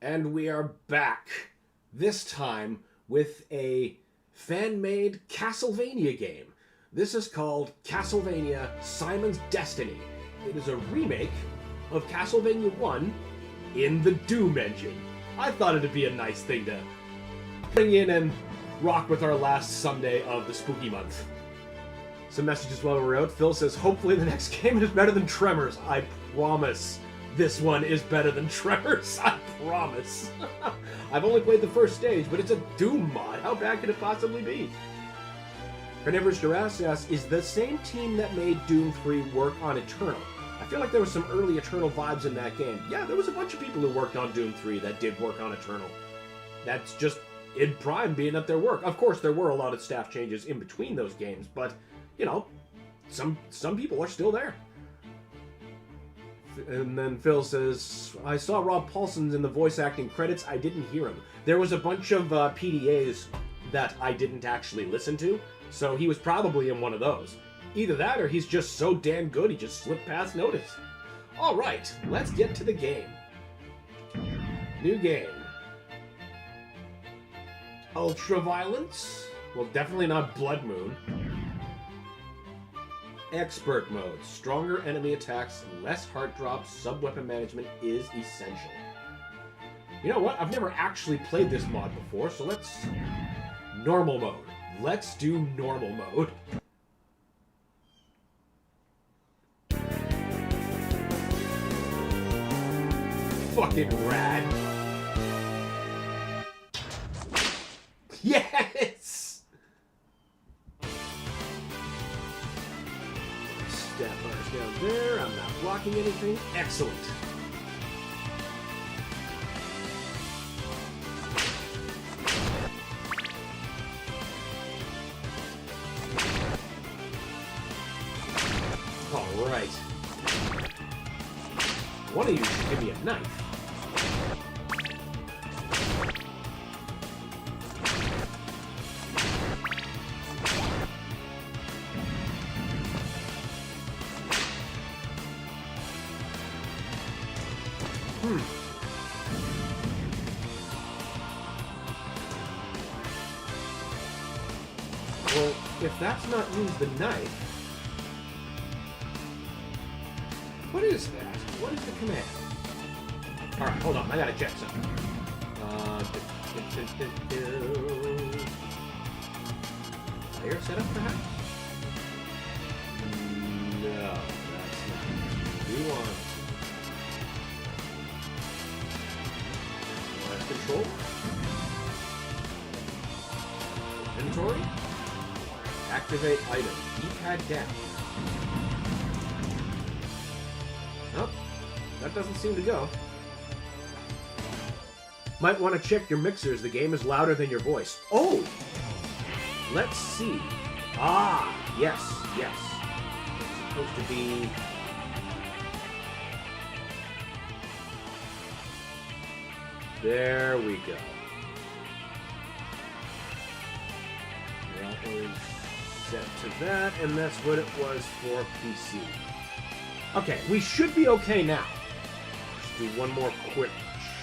And we are back. This time with a fan-made Castlevania game. This is called Castlevania Simon's Destiny. It is a remake of Castlevania 1 in the Doom engine. I thought it'd be a nice thing to bring in and rock with our last Sunday of the spooky month. Some messages while we're out. Phil says, hopefully the next game is better than Tremors. I promise this one is better than Tremors. I promise. I've only played the first stage, but it's a Doom mod. How bad could it possibly be? Carnivorous Jurassic asks, is the same team that made Doom 3 work on Eternal? I feel like there was some early Eternal vibes in that game. Yeah, there was a bunch of people who worked on Doom 3 that did work on Eternal. That's just id Prime being at their work. Of course, there were a lot of staff changes in between those games, but, you know, some people are still there. And then Phil says, I saw Rob Paulson's in the voice acting credits. I didn't hear him. There was a bunch of PDAs that I didn't actually listen to, so he was probably in one of those. Either that or he's just so damn good he just slipped past notice. Alright, let's get to the game. New game. Ultra violence? Well, definitely not Blood Moon. Expert mode. Stronger enemy attacks, less heart drops, sub-weapon management is essential. You know what? I've never actually played this mod before, so let's... Normal mode. Let's do normal mode. Fucking rad. Yes! Stat bars down there. I'm not blocking anything. Excellent. All right. One of you should give me a knife. Well, if that's not use the knife, what is that? What is the command? Alright, hold on, I gotta check something. Player setup, perhaps? No, that's not it. We want control. Inventory. Activate item. D-pad down. Nope. That doesn't seem to go. Might want to check your mixers. The game is louder than your voice. Oh! Let's see. Ah! Yes, yes. It's supposed to be... There we go. That was set to that, and that's what it was for PC. Okay, we should be okay now. Just do one more quick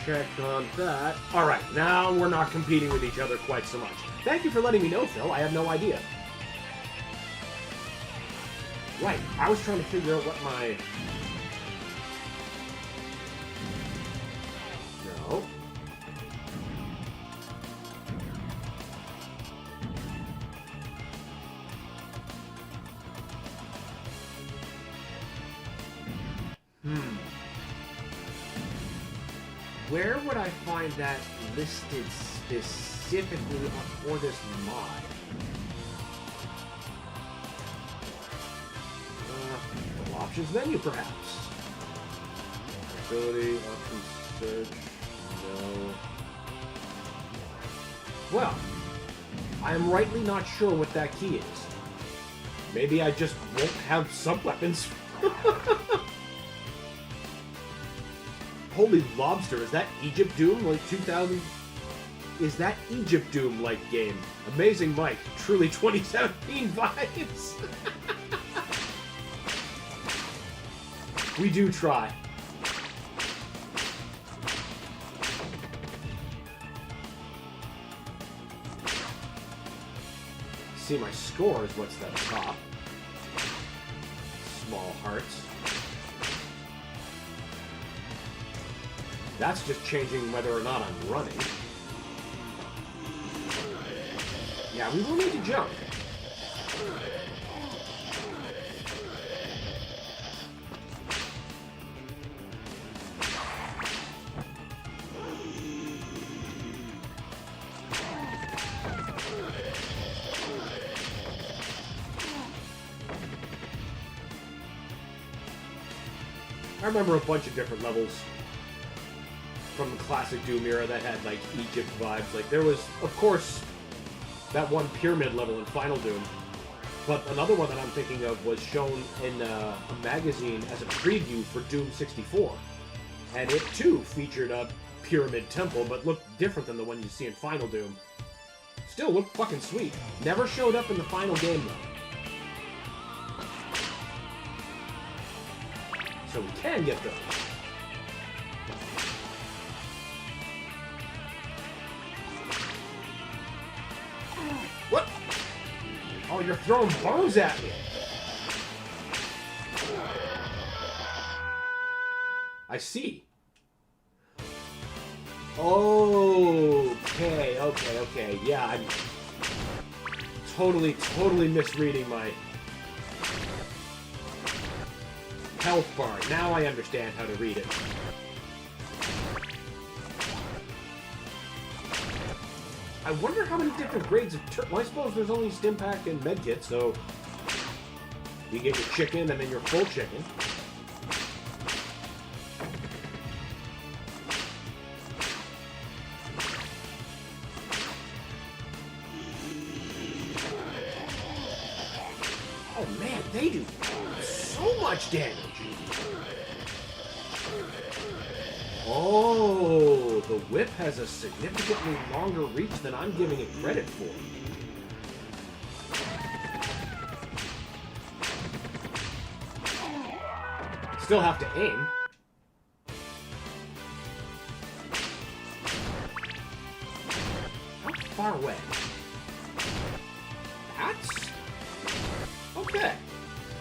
check on that. Alright, now we're not competing with each other quite so much. Thank you for letting me know, Phil. I had no idea. Right, I was trying to figure out what my... No. Where would I find that listed specifically for this mod? Well, options menu, perhaps. Ability, options search, no. Well, I am rightly not sure what that key is. Maybe I just won't have sub-weapons. Holy lobster, is that Egypt Doom like 2000? Is that Egypt Doom like game? Amazing Mike, truly 2017 vibes. We do try. See my scores. What's that top? Small hearts. That's just changing whether or not I'm running. Yeah, we will need to jump. I remember a bunch of different levels from the classic Doom era that had, like, Egypt vibes. Like, there was, of course, that one pyramid level in Final Doom. But another one that I'm thinking of was shown in a magazine as a preview for Doom 64. And it, too, featured a pyramid temple, but looked different than the one you see in Final Doom. Still looked fucking sweet. Never showed up in the final game, though. So we can get those. What? Oh, you're throwing bones at me. I see. Okay. Yeah, I'm totally misreading my health bar. Now I understand how to read it. I wonder how many different grades of well, I suppose there's only Stimpack and Medkit, so you get your chicken and then your full chicken. Oh man, they do so much damage. Oh, the whip has a significantly longer reach than I'm giving it credit for. Still have to aim. How far away? That's...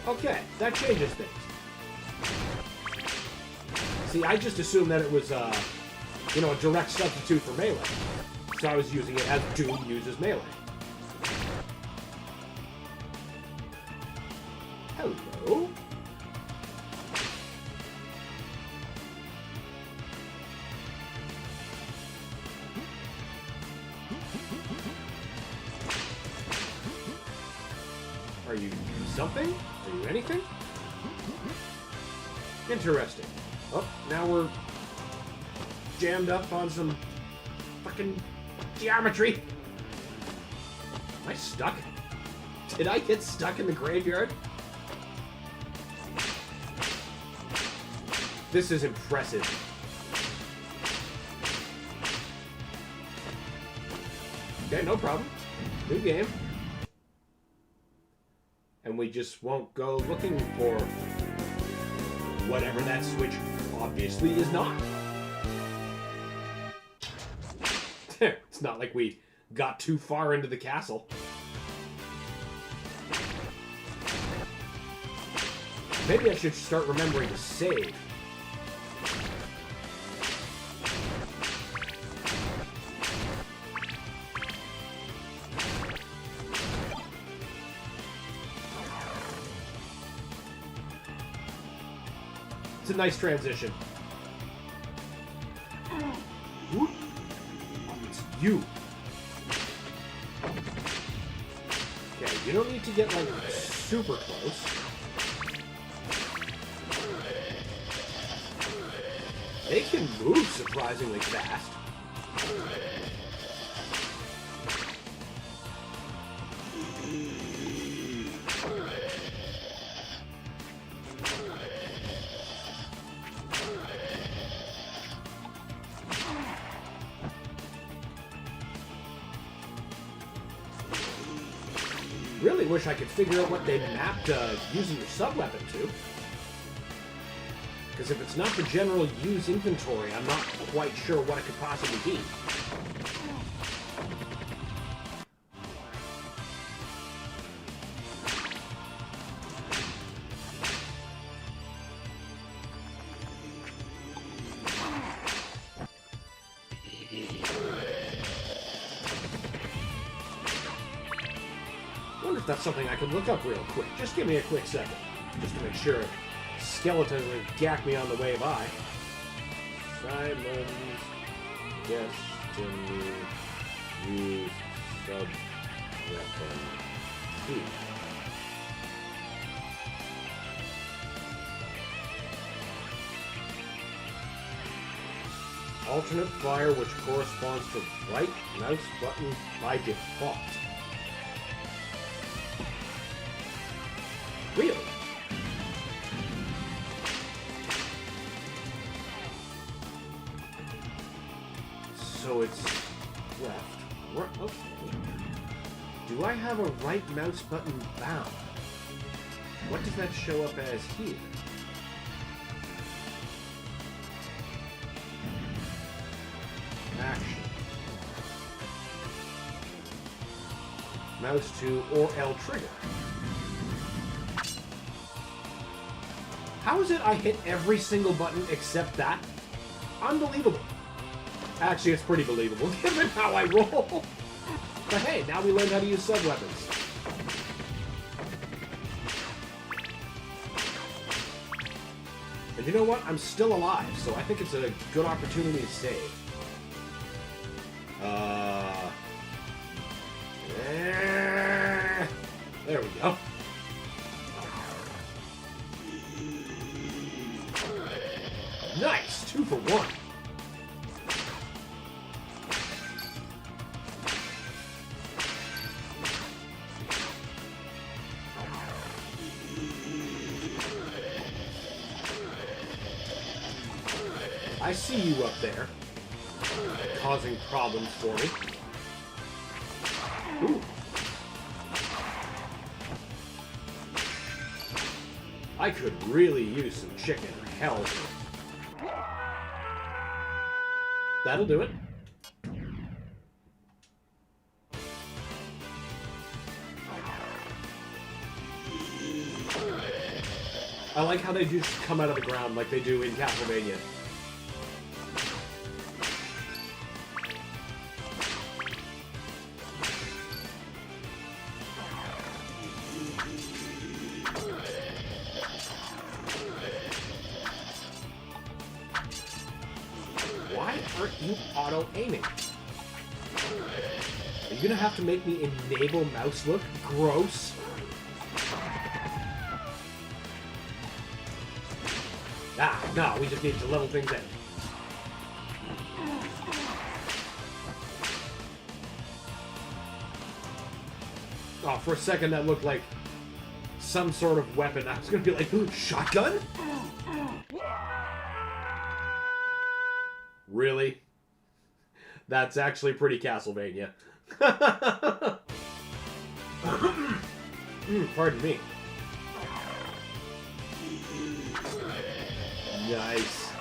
Okay, that changes things. See, I just assumed that it was, you know, a direct substitute for melee. So I was using it as Doom uses melee. Hello? Are you something? Are you anything? Interesting. Oh, now we're jammed up on some fucking geometry. Am I stuck? Did I get stuck in the graveyard? This is impressive. Okay, no problem. New game. And we just won't go looking for whatever that switch obviously is not. It's not like we got too far into the castle. Maybe I should start remembering to save. It's a nice transition. Ooh. It's you. Okay, you don't need to get, like, super close. They can move surprisingly fast. Really wish I could figure out what they mapped using your sub-weapon to. Because if it's not the general use inventory, I'm not quite sure what it could possibly be. if that's something I can look up real quick. Just give me a quick second. Just to make sure skeletons will gack me on the way by. Simon's Destiny use sub-weapon key. Alternate fire, which corresponds to right mouse button by default. Really? So it's left. Okay. Do I have a right mouse button bound? What does that show up as here? Action. Mouse 2 or L trigger. How is it I hit every single button except that? Unbelievable. Actually, it's pretty believable given how I roll. But hey, now we learned how to use sub-weapons. And you know what? I'm still alive, so I think it's a good opportunity to save. There we go. Nice! 2 for 1. I see you up there, causing problems for me. Ooh. I could really use some chicken health. That'll do it. I like how they just come out of the ground like they do in Castlevania. Why aren't you auto-aiming? Are you gonna have to make me enable mouse look? Gross. Ah, no, we just need to level things out. Oh, for a second that looked like some sort of weapon. I was gonna be like, ooh, shotgun? Really? That's actually pretty Castlevania. Pardon me. Nice.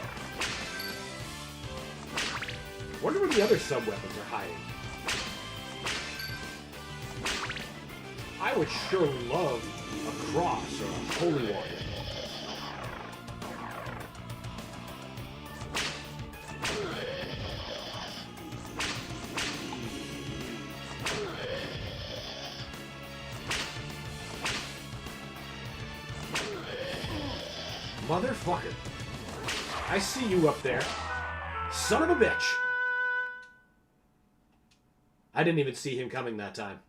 Wonder where the other sub-weapons are hiding. I would sure love a cross or a holy water. Motherfucker. I see you up there. Son of a bitch. I didn't even see him coming that time.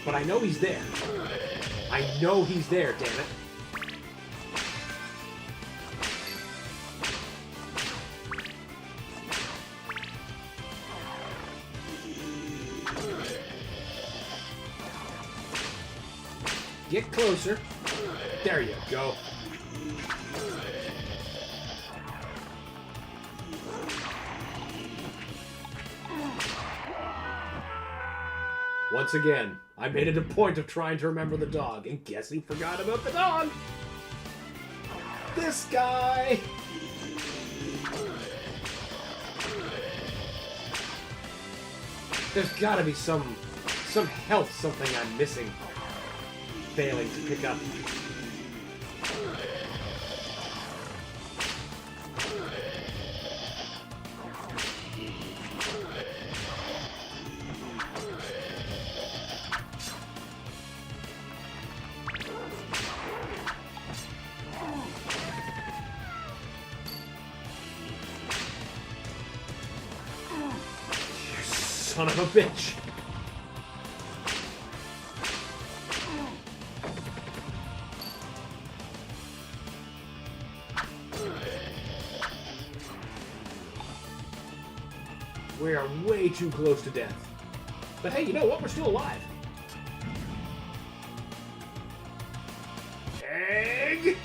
But I know he's there. I know he's there, damn it. Get closer. There you go. Once again, I made it a point of trying to remember the dog, and guess who forgot about the dog? This guy! There's gotta be some health something I'm missing, failing to pick up. Son of a bitch. We are way too close to death. But hey, you know what? We're still alive. Egg!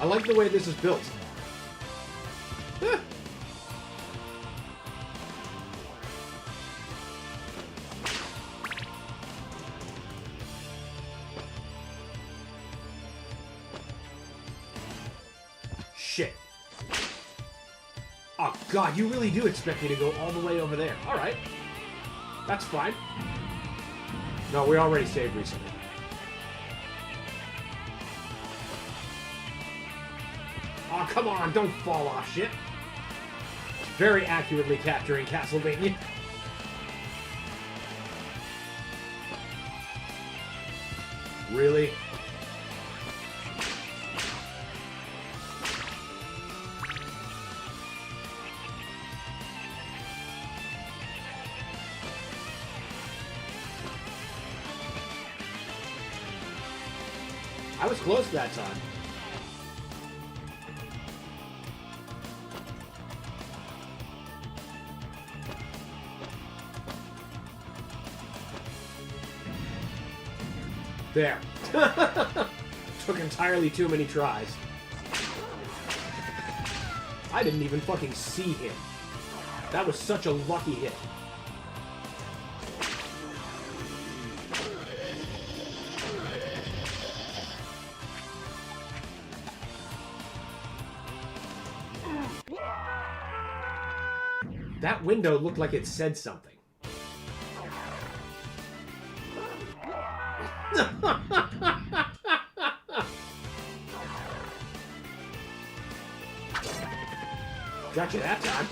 I like the way this is built. Huh. Shit. Oh, God, you really do expect me to go all the way over there. All right. That's fine. No, we already saved recently. Oh, come on, don't fall off, shit. Very accurately capturing Castlevania. Really? I was close that time. There. Took entirely too many tries. I didn't even fucking see him. That was such a lucky hit. That window looked like it said something. Got you that time.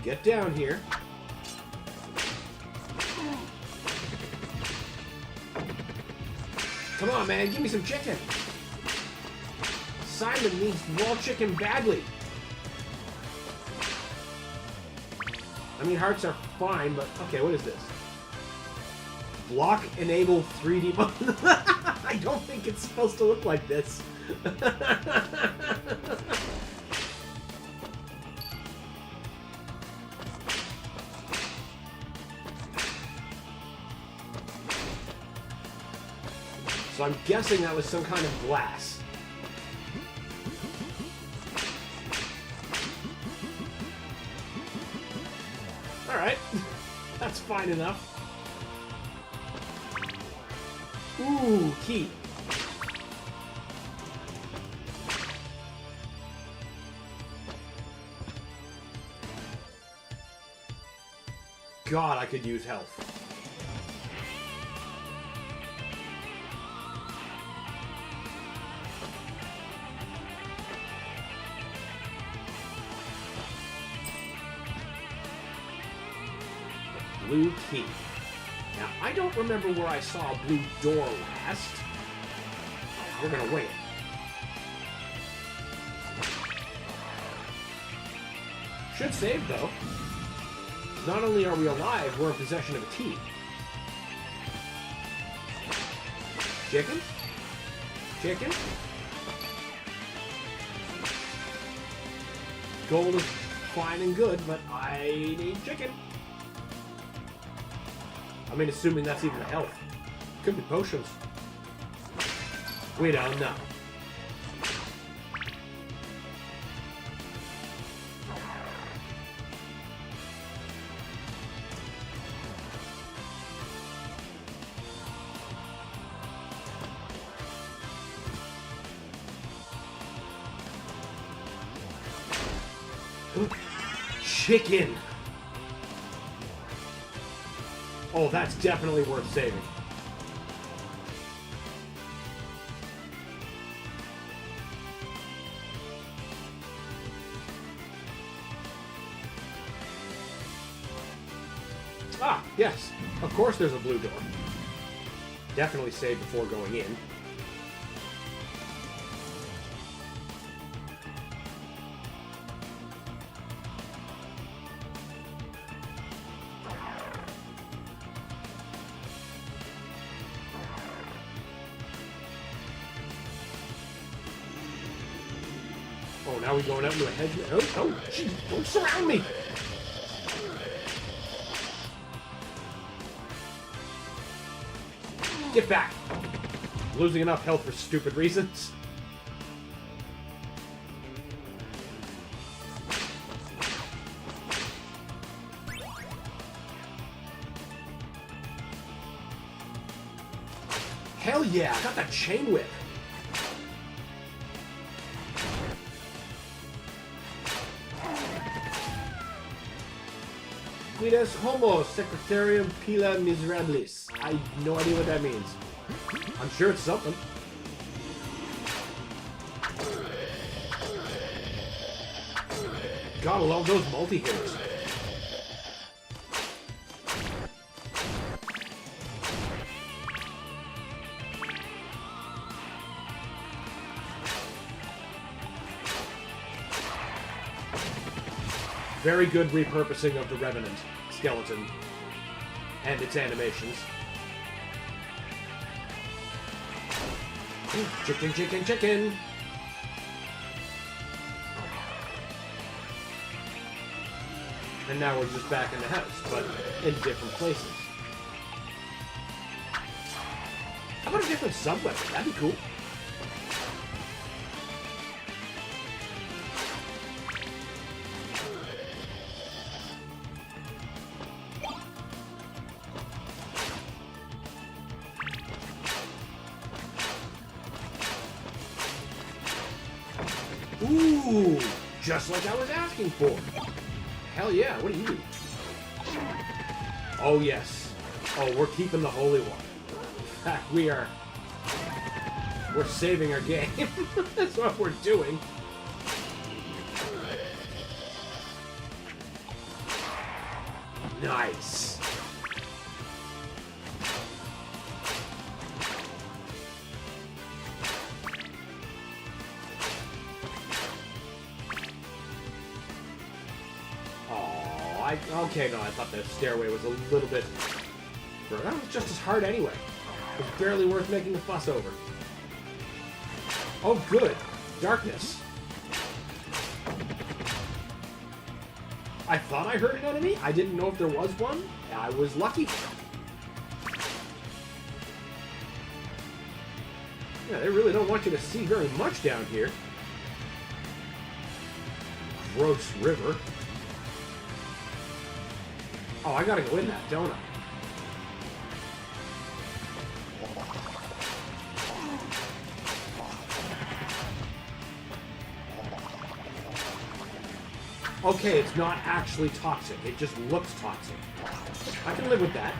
Get down here. Come on, man, give me some chicken. Simon needs raw chicken badly. I mean, hearts are fine, but okay, what is this? Block enable 3D mode. I don't think it's supposed to look like this. So I'm guessing that was some kind of glass. Alright. That's fine enough. Ooh, key. God, I could use health. Blue key. Now, I don't remember where I saw a blue door last. We're gonna wing it. Should save, though. Not only are we alive, we're in possession of a key. Chicken? Chicken? Gold is fine and good, but I need chicken. I mean, assuming that's even health. Could be potions. We don't know. Chicken! Oh, that's definitely worth saving. Yes, of course there's a blue door. Definitely save before going in. Oh, now we're going out into a hedge. Oh, jeez, don't surround me! Get back! Losing enough health for stupid reasons. Hell yeah, I got that chain whip. Quides homo secretarium pila miserabilis. I have no idea what that means. I'm sure it's something. Gotta love those multi-hitters. Very good repurposing of the Revenant skeleton and its animations. Chicken, chicken, chicken! And now we're just back in the house, but in different places. How about a different subway? That'd be cool. Ooh, just like I was asking for. Hell yeah, what do you do? Oh yes. Oh, we're keeping the Holy One. In fact, we're saving our game. That's what we're doing. Nice. Okay, no, I thought the stairway was a little bit... That was just as hard anyway. It was barely worth making a fuss over. Oh, good. Darkness. I thought I heard an enemy. I didn't know if there was one. I was lucky. Yeah, they really don't want you to see very much down here. Gross river. Oh, I gotta go in that, don't I? Okay, it's not actually toxic. It just looks toxic. I can live with that.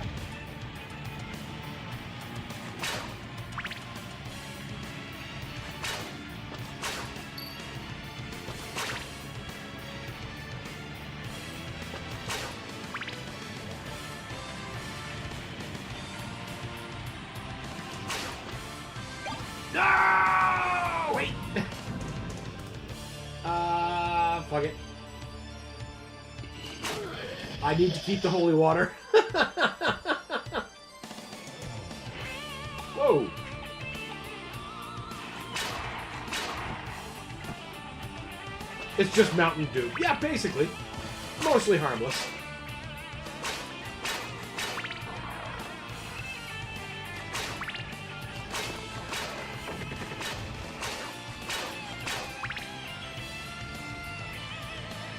No! Wait! Fuck it. I need to keep the holy water. Whoa! It's just Mountain Dew. Yeah, basically. Mostly harmless.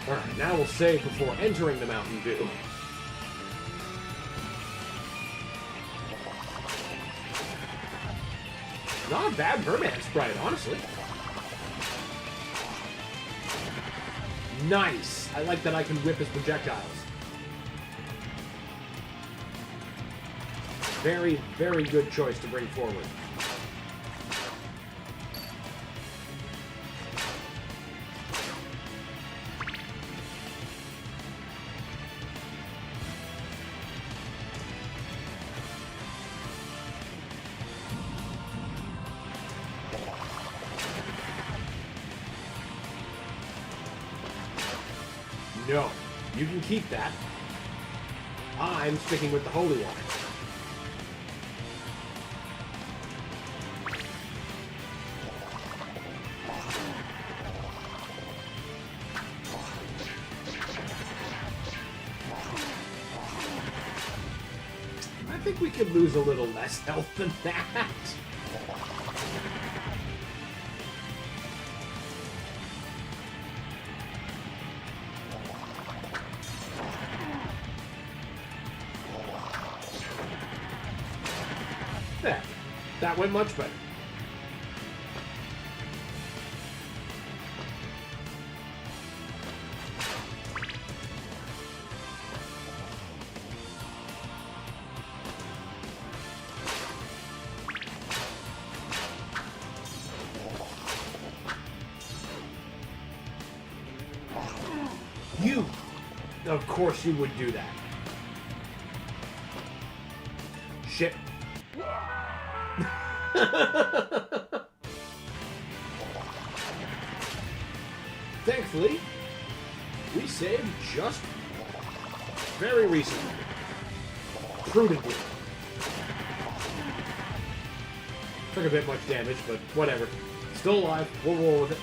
Alright, now we'll save before entering the Mountain Dew. Not a bad Merman sprite, honestly. Nice! I like that I can whip his projectiles. Very, very good choice to bring forward. No, you can keep that. I'm sticking with the holy water. I think we could lose a little less health than that. There. That went much better. You! Of course you would do that. Shit. Thankfully, we saved just very recently. Prudently. Took a bit much damage, but whatever. Still alive. We'll roll with it.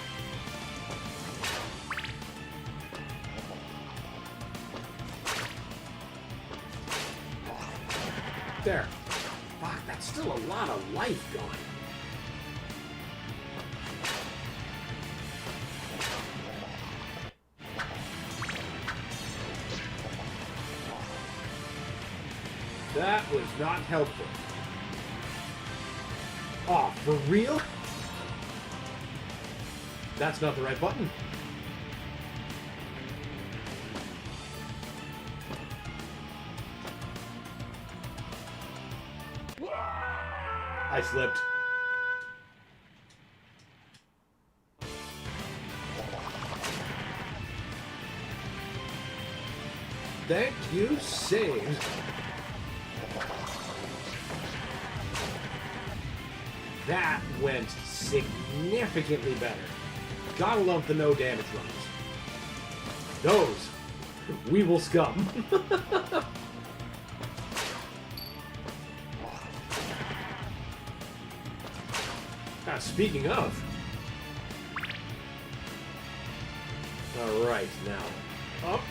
There. Fuck, that's still a lot of life gone. That was not helpful. Aw, for real? That's not the right button. I slipped. Thank you, saved. That went significantly better. Gotta love the no damage runs. Those we will scum. Speaking of. Alright, now. Up.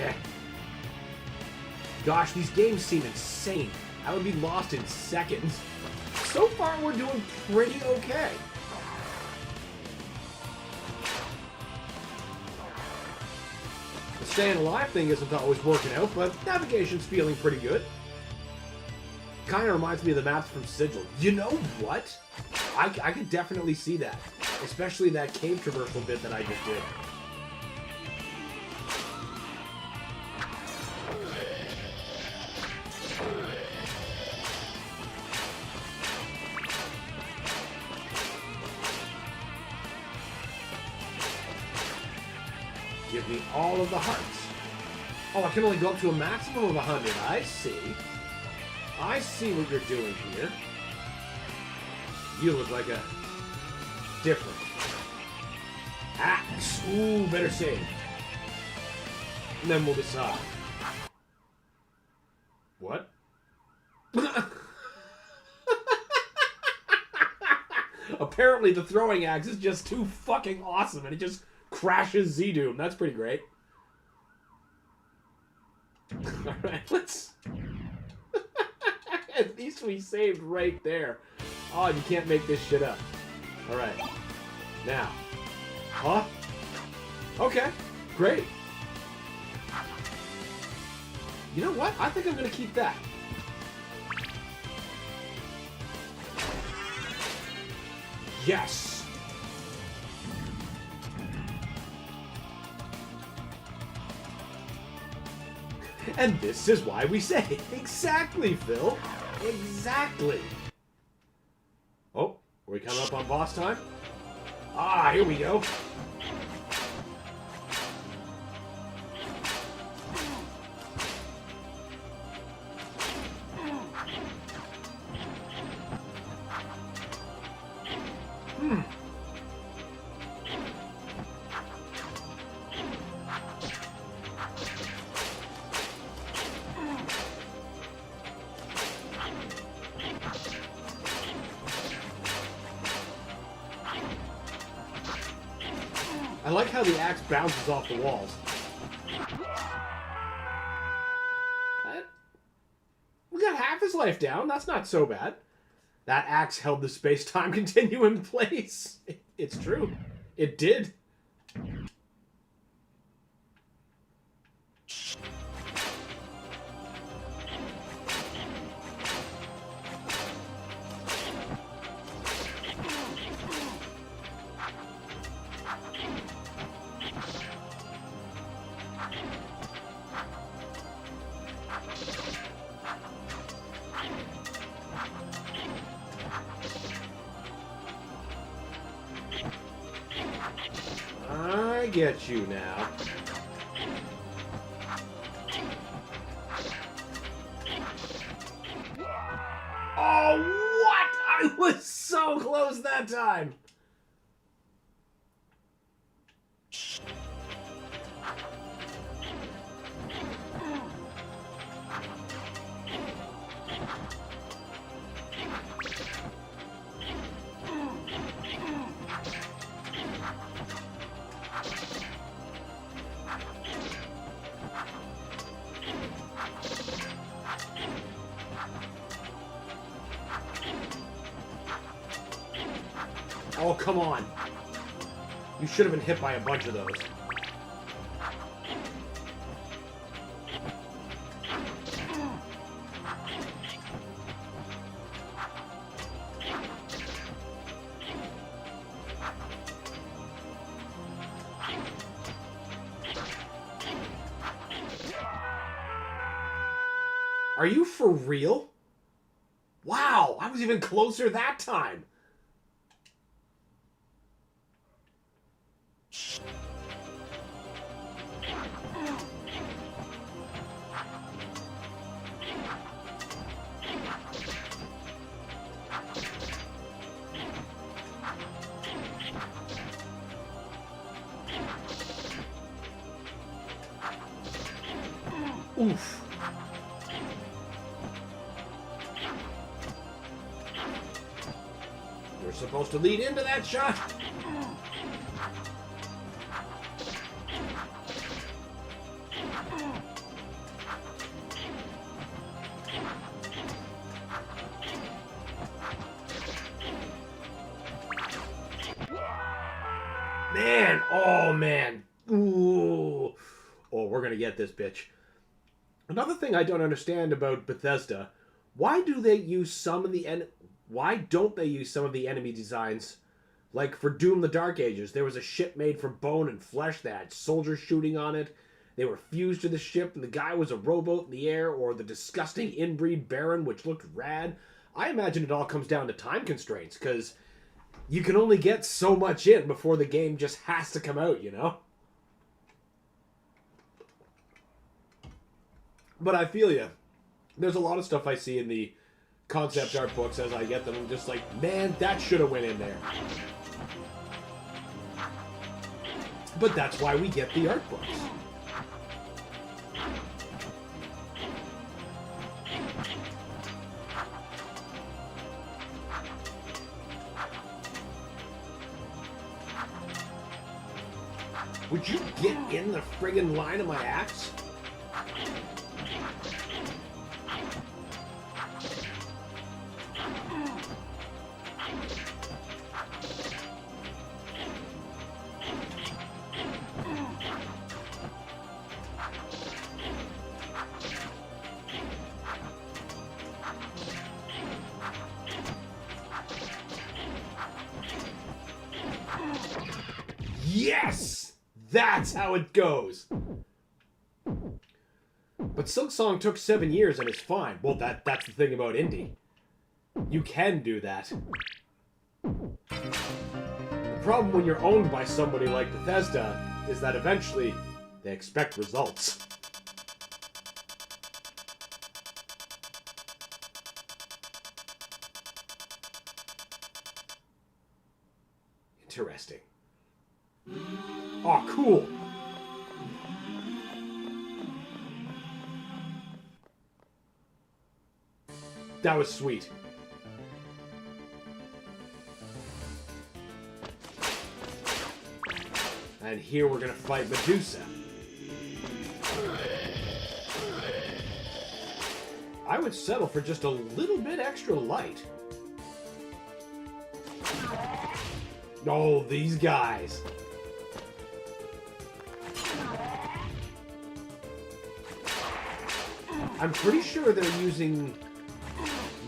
Okay. Gosh, these games seem insane. I would be lost in seconds. So far, we're doing pretty okay. The staying alive thing isn't always working out, but navigation's feeling pretty good. Kind of reminds me of the maps from Sigil. You know what? I could definitely see that. Especially that cave traversal bit that I just did. Give me all of the hearts. Oh, I can only go up to a maximum of 100. I see. I see what you're doing here. You look like a different axe. Ooh, better save. And then we'll decide. What? Apparently the throwing axe is just too fucking awesome and it just crashes Z-Doom. That's pretty great. Alright, let's... At least we saved right there. Oh, you can't make this shit up. Alright. Now. Huh? Okay. Great. You know what? I think I'm going to keep that. Yes! And this is why we say, exactly, Phil. Exactly. Oh, are we coming up on boss time? Ah, here we go. I like how the axe bounces off the walls. We got half his life down. That's not so bad. That axe held the space-time continuum in place. It's true. It did. I get you now. Oh, what? I was so close that time. Oh, come on. You should have been hit by a bunch of those. Are you for real? Wow, I was even closer that time. Oof. You're supposed to lead into that shot. Man, oh man. Ooh. Oh, we're gonna get this bitch. Another thing I don't understand about Bethesda, why don't they use some of the enemy designs? Like for Doom the Dark Ages, there was a ship made from bone and flesh that had soldiers shooting on it. They were fused to the ship, and the guy was a rowboat in the air, or the disgusting inbreed Baron, which looked rad. I imagine it all comes down to time constraints, because you can only get so much in before the game just has to come out, you know? But I feel you. There's a lot of stuff I see in the concept art books as I get them. I'm just like, man, that should have went in there. But that's why we get the art books. Would you get in the friggin' line of my axe? Yes! That's how it goes. But Silksong took 7 years and is fine. Well, that's the thing about indie. You can do that. The problem when you're owned by somebody like Bethesda is that eventually they expect results. Interesting. Oh, cool. That was sweet. And here we're gonna fight Medusa. I would settle for just a little bit extra light. Oh, these guys. I'm pretty sure they're using...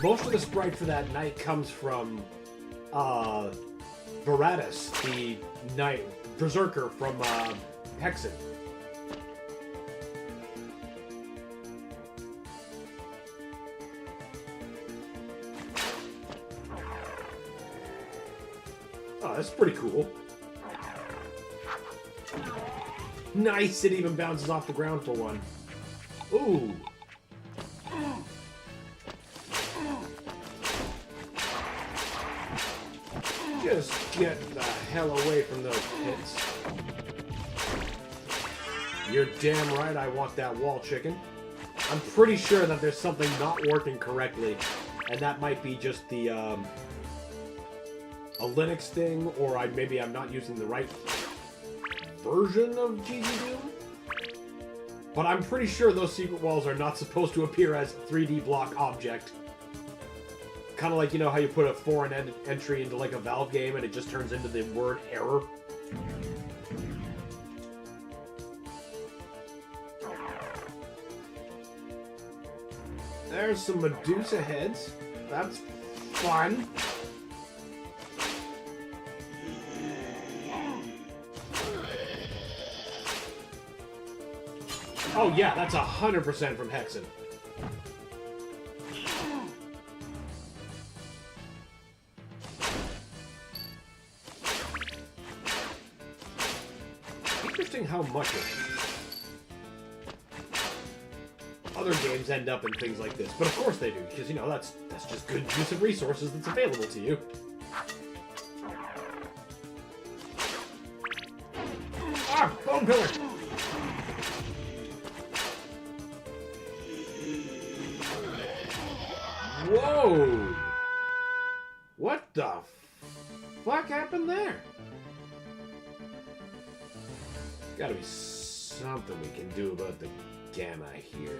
Most of the sprite for that knight comes from Varatus, the knight berserker from Hexen. Oh, that's pretty cool. Nice, it even bounces off the ground for one. Ooh. Just get the hell away from those pits. You're damn right I want that wall chicken. I'm pretty sure that there's something not working correctly, and that might be just the, a Linux thing, or maybe I'm not using the right version of GG Doom. But I'm pretty sure those secret walls are not supposed to appear as a 3D block object. Kind of like, you know, how you put a foreign entry into like a Valve game and it just turns into the word error. There's some Medusa heads. That's fun. Oh yeah, that's 100% from Hexen. Interesting how much of other games end up in things like this, but of course they do, because you know that's just good use of resources that's available to you. Ah, bone pillar. Whoa! What the fuck happened there? Gotta be something we can do about the gamma here.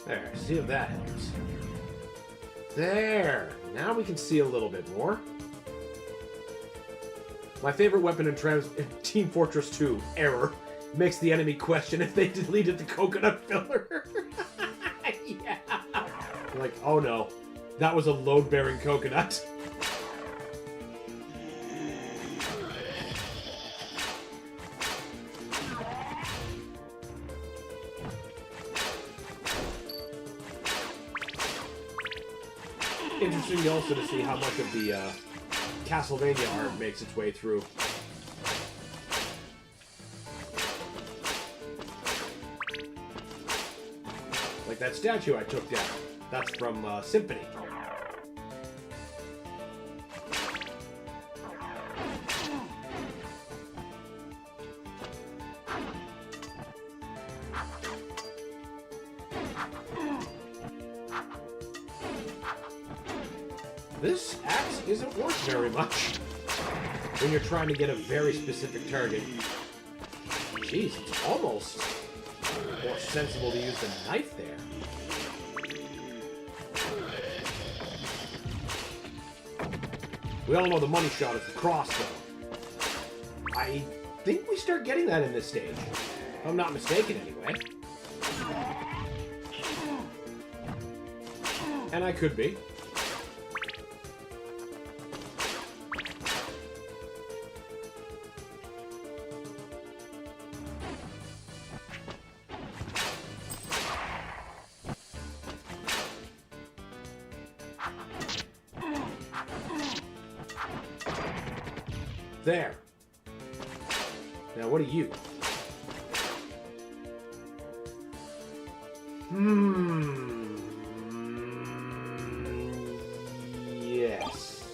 There, see if that helps. There! Now we can see a little bit more. My favorite weapon in Team Fortress 2, error, makes the enemy question if they deleted the coconut filler. Yeah. Like, oh no, that was a load-bearing coconut. Interesting also to see how much of the Castlevania art makes its way through. Like that statue I took down. That's from Symphony. This axe isn't worth very much when you're trying to get a very specific target. Jeez, it's almost more sensible to use the knife there. We all know the money shot is the cross, though. I think we start getting that in this stage. If I'm not mistaken, anyway. And I could be. There. Now, what are you? Yes.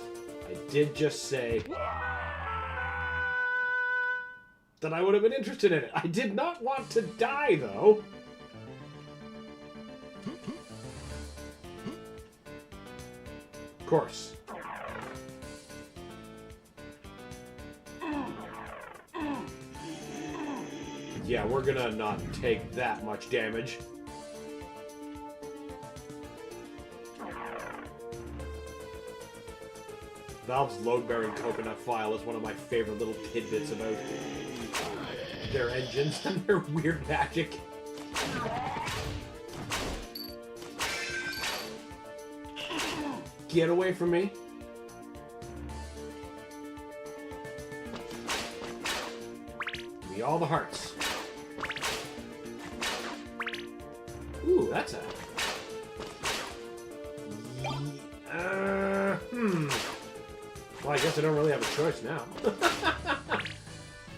I did just say that I would have been interested in it. I did not want to die, though. Of course. Yeah, we're gonna not take that much damage. Valve's load-bearing coconut file is one of my favorite little tidbits about their engines and their weird magic. Get away from me. Give me all the hearts. Ooh, that's a... Well, I guess I don't really have a choice now.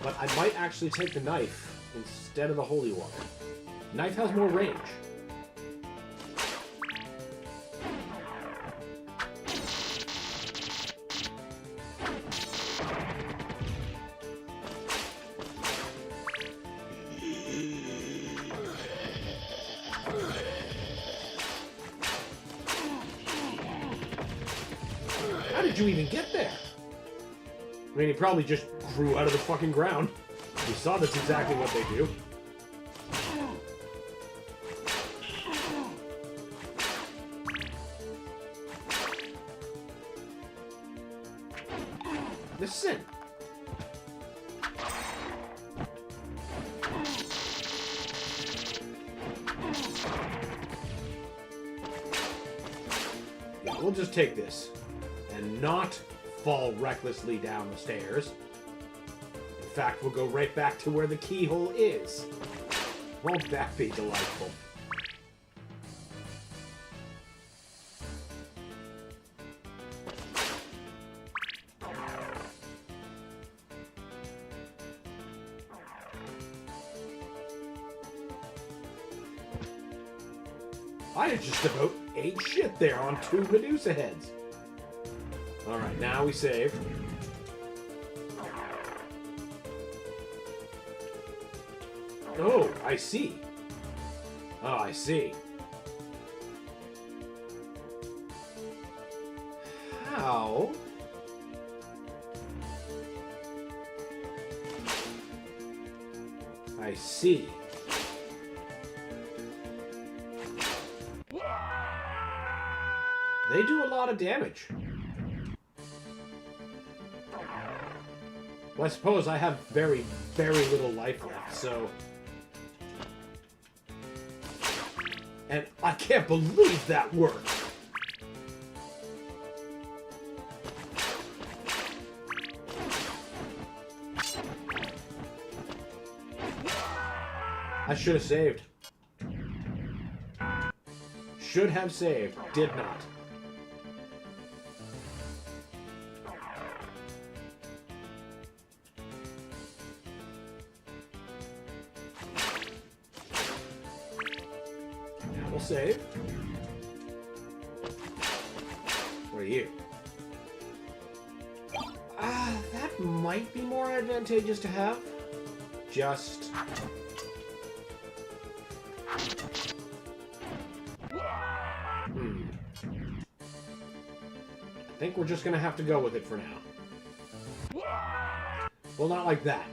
But I might actually take the knife instead of the holy water. Knife has more range. How did you even get there? I mean, he probably just grew out of the fucking ground. We saw that's exactly what they do. Listen. Yeah, we'll just take this. And not fall recklessly down the stairs. In fact, we'll go right back to where the keyhole is. Won't that be delightful? I just about ate shit there on 2 Medusa heads. Alright, now we save. Oh, I see. Oh, I see. How? I see. They do a lot of damage. Well, I suppose I have very, very little life left, so... And I can't believe that worked! I should have saved. Should have saved. Did not. Save. What are you? That might be more advantageous to have. Just... I think we're just gonna have to go with it for now. Well, not like that.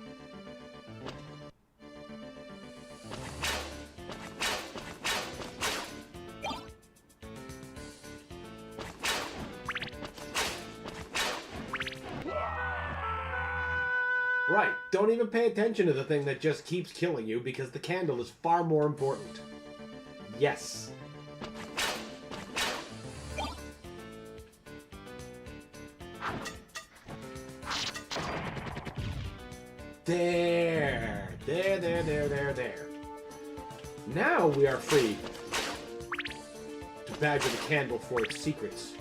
Right, don't even pay attention to the thing that just keeps killing you because the candle is far more important. Yes. There. There. Now we are free to badger the candle for its secrets.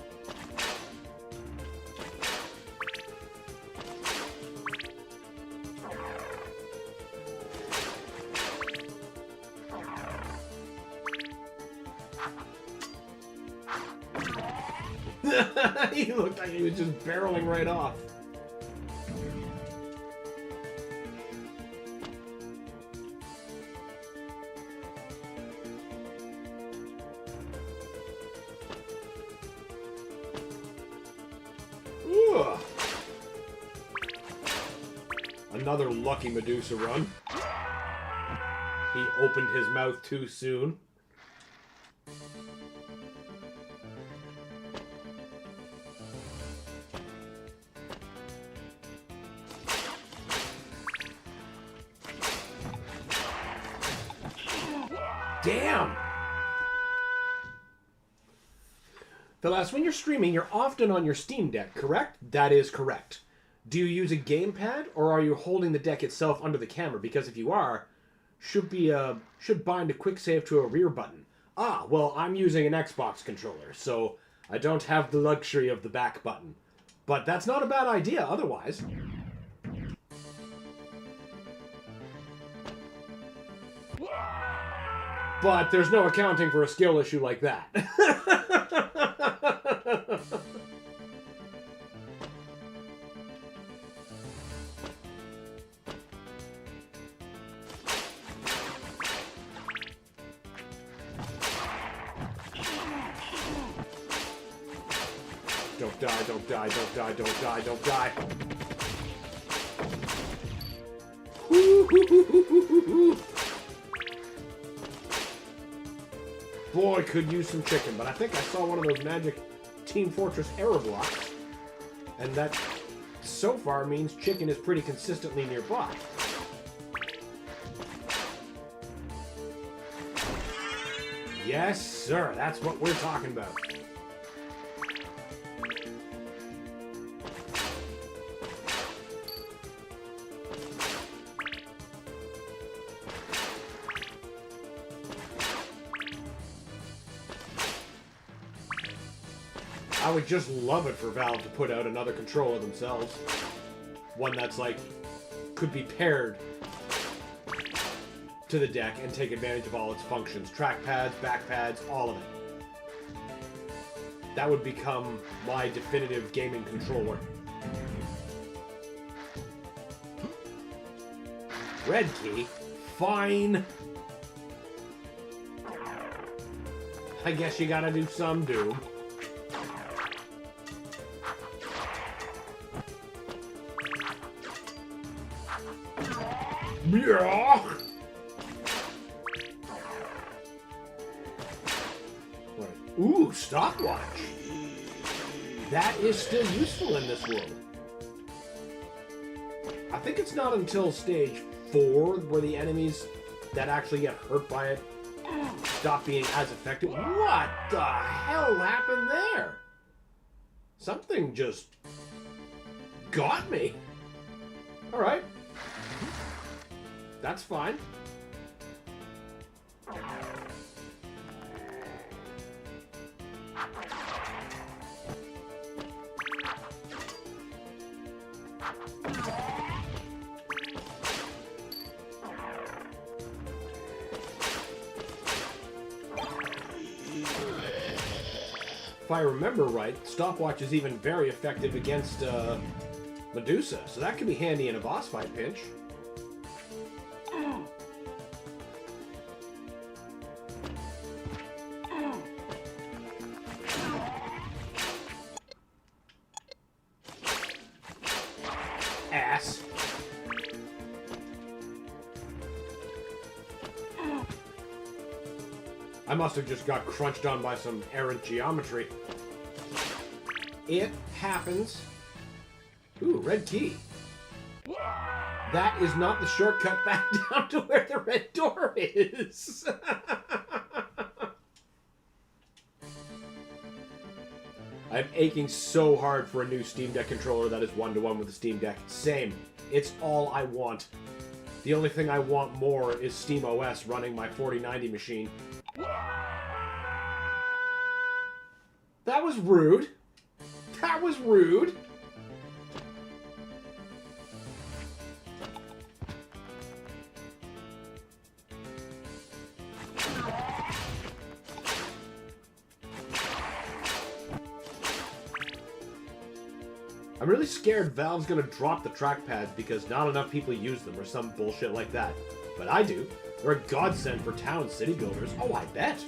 He looked like he was just barreling right off. Ooh. Another lucky Medusa run. He opened his mouth too soon. Damn! Phyllis, when you're streaming, you're often on your Steam Deck, correct? That is correct. Do you use a gamepad, or are you holding the deck itself under the camera? Because if you are, should bind a quick save to a rear button. Ah, well, I'm using an Xbox controller, so I don't have the luxury of the back button. But that's not a bad idea otherwise. But there's no accounting for a skill issue like that. Don't die, don't die, don't die, don't die, don't die. Boy, could use some chicken, but I think I saw one of those magic Team Fortress error blocks. And that, so far, means chicken is pretty consistently nearby. Yes, sir, that's what we're talking about. I would just love it for Valve to put out another controller themselves. One that's like, could be paired to the deck and take advantage of all its functions. Trackpads, backpads, all of it. That would become my definitive gaming controller. Red key? Fine. I guess you gotta do some Doom. Yeah. Ooh, stopwatch. That is still useful in this world. I think it's not until stage 4 where the enemies that actually get hurt by it stop being as effective. What the hell happened there? Something just got me. All right. That's fine. If I remember right, stopwatch is even very effective against Medusa, so that could be handy in a boss fight pinch. Ass. I must have just got crunched on by some errant geometry. It happens. Ooh, red key. That is not the shortcut back down to where the red door is. I'm aching so hard for a new Steam Deck controller that is one-to-one with the Steam Deck. Same. It's all I want. The only thing I want more is SteamOS running my 4090 machine. That was rude. That was rude. I'm really scared Valve's gonna drop the trackpads because not enough people use them or some bullshit like that. But I do. They're a godsend for town city builders. Oh, I bet.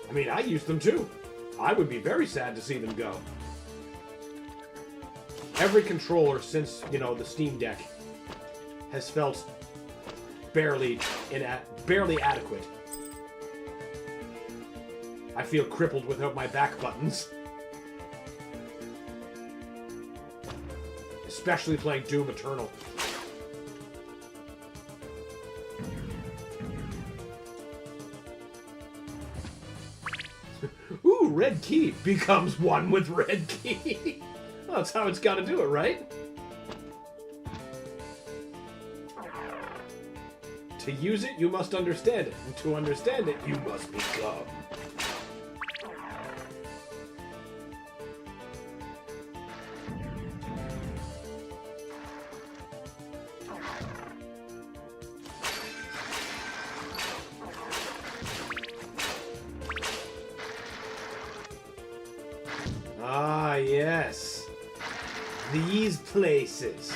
I mean, I use them too. I would be very sad to see them go. Every controller since, you know, the Steam Deck has felt barely adequate. I feel crippled without my back buttons. Especially playing Doom Eternal. Ooh, red key becomes one with red key. Well, that's how it's got to do it, right? To use it, you must understand it. And to understand it, you must become. Ah, yes. These places.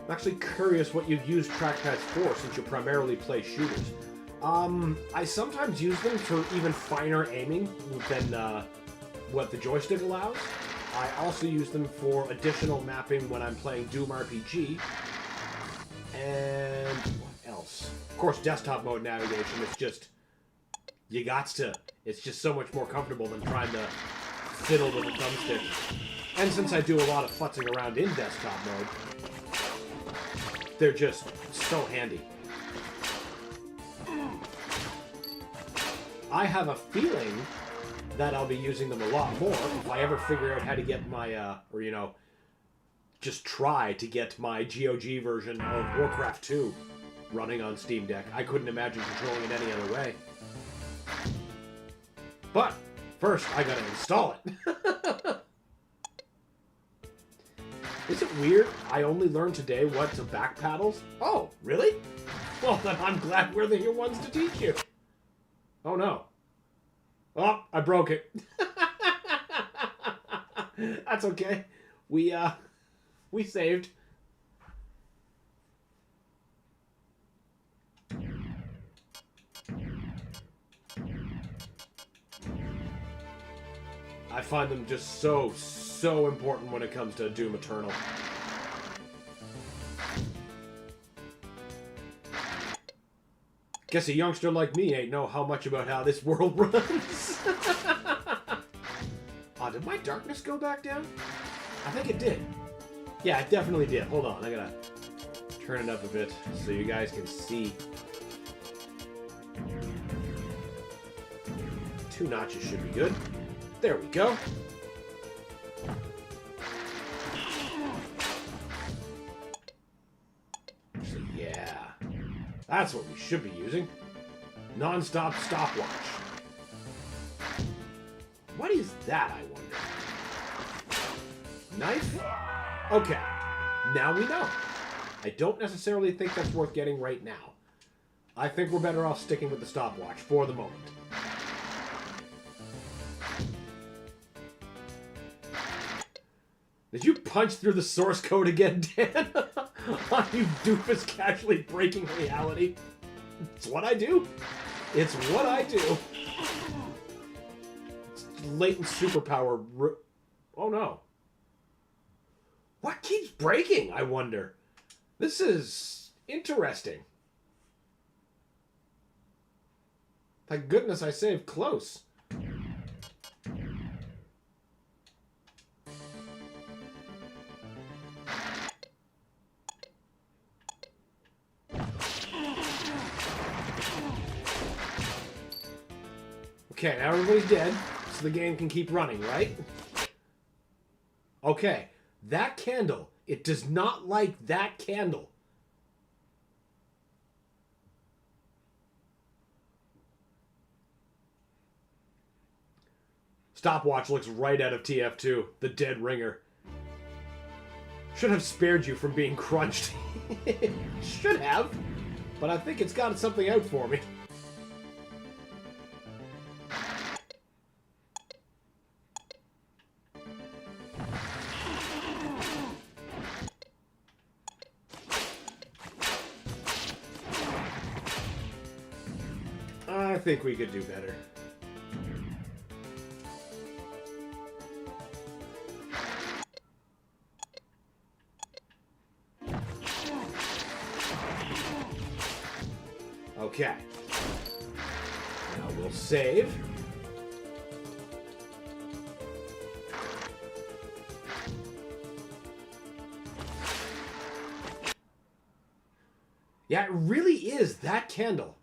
I'm actually curious what you'd use trackpads for, since you primarily play shooters. I sometimes use them for even finer aiming than what the joystick allows. I also use them for additional mapping when I'm playing Doom RPG. And what else? Of course, desktop mode navigation is just... You gots to. It's just so much more comfortable than trying to fiddle with a thumbstick. And since I do a lot of futzing around in desktop mode, they're just so handy. I have a feeling that I'll be using them a lot more if I ever figure out how to get my, or, you know, just try to get my GOG version of Warcraft 2 running on Steam Deck. I couldn't imagine controlling it any other way. But, first, I gotta install it. Is it weird I only learned today what's a back paddles? Oh, really? Well, then I'm glad we're the ones to teach you. Oh, no. Oh, I broke it. That's okay. We saved. I find them just so important when it comes to Doom Eternal. Guess a youngster like me ain't know how much about how this world runs. Oh, did my darkness go back down? I think it did. Yeah, it definitely did. Hold on, I gotta turn it up a bit so you guys can see. 2 notches should be good. There we go. So yeah, that's what we should be using. Non-stop stopwatch. What is that, I wonder? Knife? Okay, now we know. I don't necessarily think that's worth getting right now. I think we're better off sticking with the stopwatch for the moment. Did you punch through the source code again, Dan? You doofus casually breaking reality. It's what I do. It's what I do. It's latent superpower. Oh no. What keeps breaking, I wonder? This is interesting. Thank goodness I saved close. Okay, now everybody's dead, so the game can keep running, right? Okay, that candle. It does not like that candle. Stopwatch looks right out of TF2, the dead ringer. Should have spared you from being crunched. Should have. But I think it's got something out for me. I think we could do better. Okay. Now we'll save. Yeah, it really is that candle.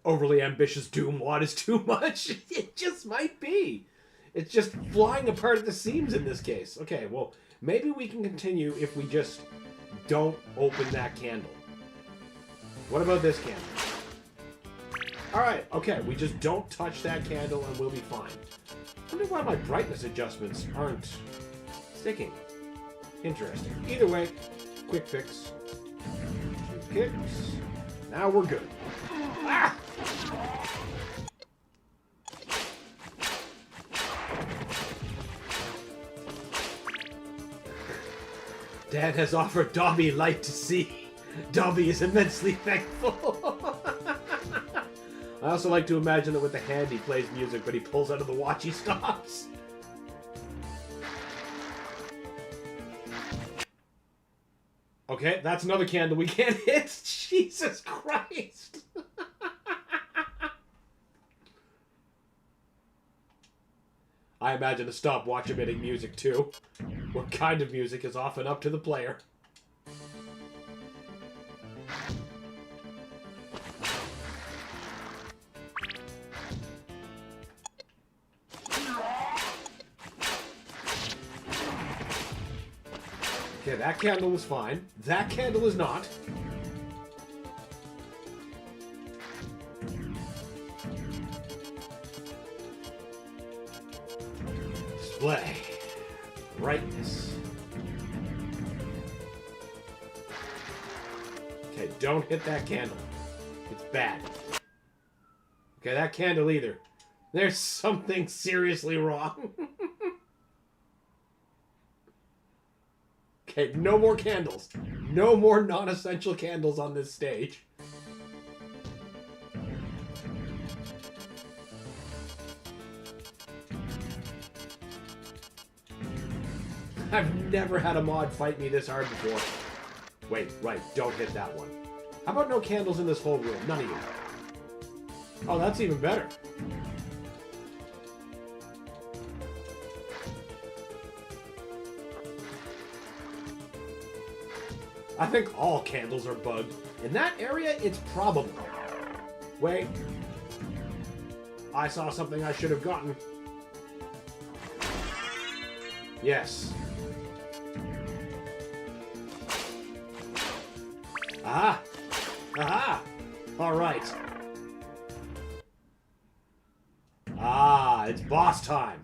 Overly ambitious doom wad is too much. It just might be. It's just flying apart at the seams in this case. Okay, well, maybe we can continue if we just don't open that candle. What about this candle? Alright, okay, we just don't touch that candle and we'll be fine. I wonder why my brightness adjustments aren't sticking. Interesting. Either way, quick fix. 2 kicks. Now we're good. Ah! Dad has offered Dobby light to see. Dobby is immensely thankful. I also like to imagine that with the hand he plays music, but he pulls out of the watch he stops. Okay, that's another candle we can't hit. Jesus Christ. I imagine a stopwatch emitting music too. What kind of music is often up to the player. Okay, that candle was fine. That candle is not. Display. Brightness. Okay, don't hit that candle. It's bad. Okay, that candle either. There's something seriously wrong. Okay, no more candles. No more non-essential candles on this stage. I've never had a mod fight me this hard before. Wait, right, don't hit that one. How about no candles in this whole room? None of you. Oh, that's even better. I think all candles are bugged. In that area, it's probably. Wait. I saw something I should have gotten. Yes. Aha! Aha! Alright. Ah, it's boss time.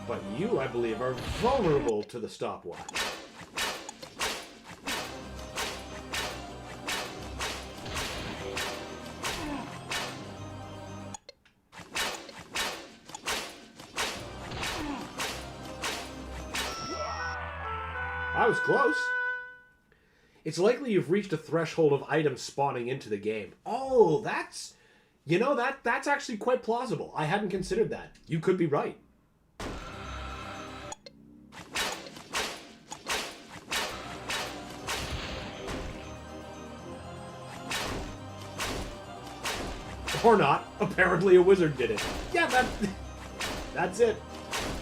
But you, I believe, are vulnerable to the stopwatch. I was close. It's likely you've reached a threshold of items spawning into the game. Oh, that's... You know, that's actually quite plausible. I hadn't considered that. You could be right. Or not. Apparently a wizard did it. Yeah, that's it.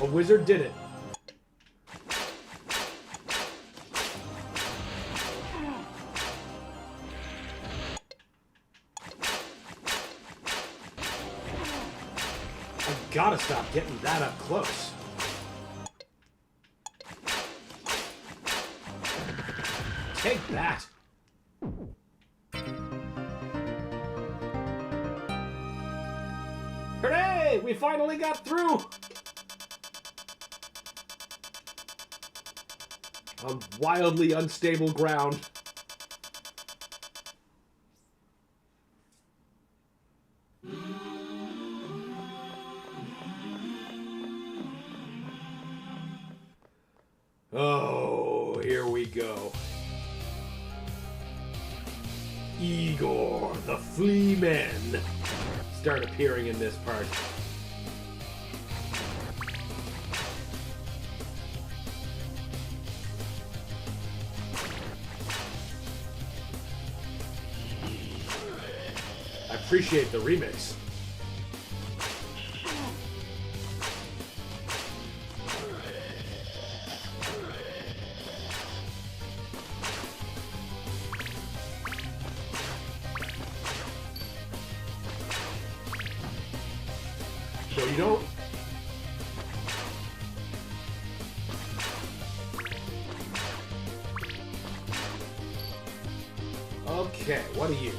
A wizard did it. I've gotta stop getting that up close. Take that. Hooray! We finally got through! On wildly unstable ground. Oh, here we go. Igor, the Flea Men, start appearing in this part. I appreciate the remix. So you don't... Okay, what are you?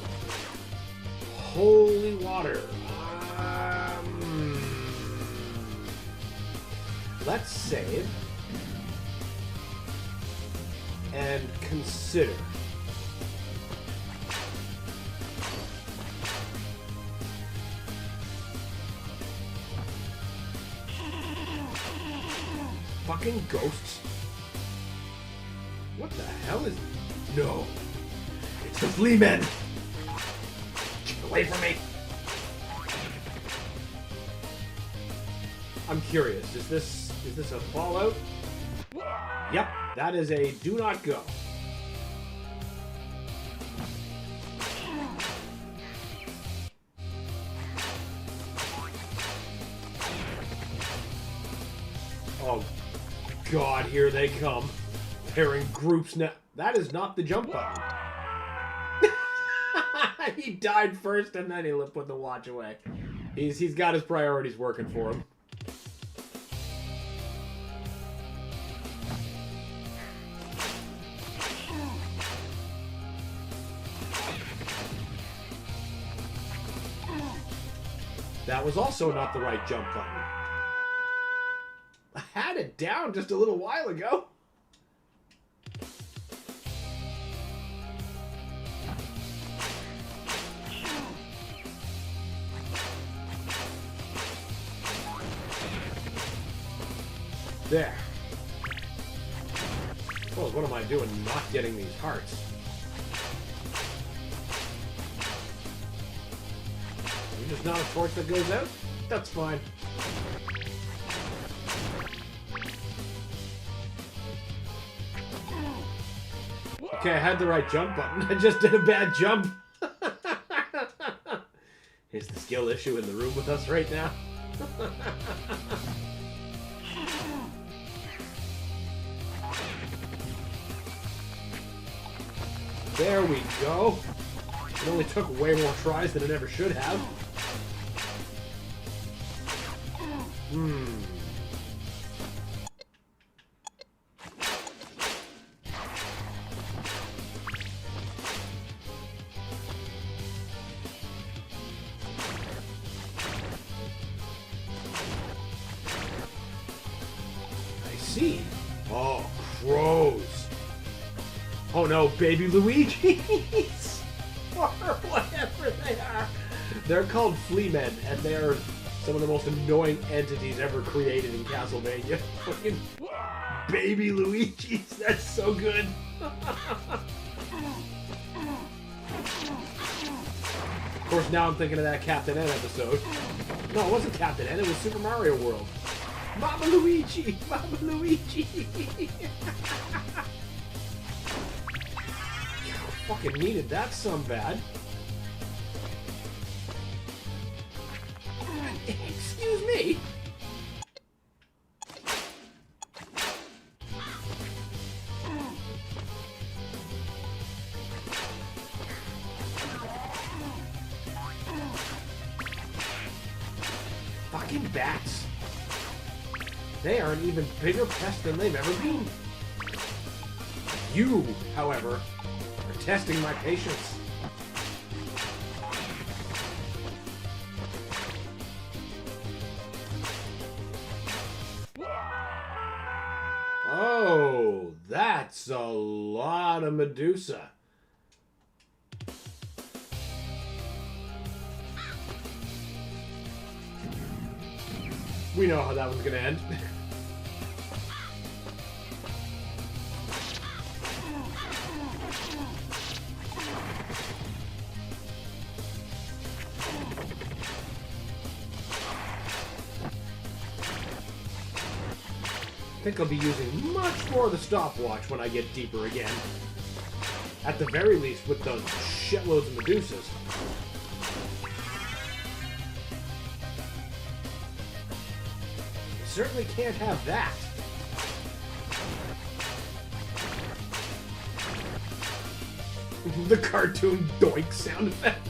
Holy water. Let's save. And consider. Fucking ghosts. What the hell is... No. It's the Flea Men. Get away from me. I'm curious. Is this a Fallout? Yep. That is a do not go. Oh, God, here they come. They're in groups now. That is not the jump button. He died first and then he put the watch away. He's got his priorities working for him. That was also not the right jump button. I had it down just a little while ago. There. Well, what am I doing not getting these hearts? There's not a torch that goes out? That's fine. Okay, I had the right jump button. I just did a bad jump. Here's the skill issue in the room with us right now. There we go. It only took way more tries than it ever should have. I see. Oh, crows. Oh no, baby Luigi's! Or whatever they are. They're called Flea Men, and they're some of the most annoying entities ever created in Castlevania. Fucking baby Luigi's, that's so good. Of course, now I'm thinking of that Captain N episode. No, it wasn't Captain N, it was Super Mario World. Mama Luigi! Mama Luigi! Fucking needed that some bad. Excuse me. Fucking bats. They are an even bigger pest than they've ever been. You, however, are testing my patience. lot of Medusa. We know how that one's gonna end. I think I'll be using much more of the stopwatch when I get deeper again. At the very least, with those shitloads of Medusas. You certainly can't have that. The cartoon doink sound effects.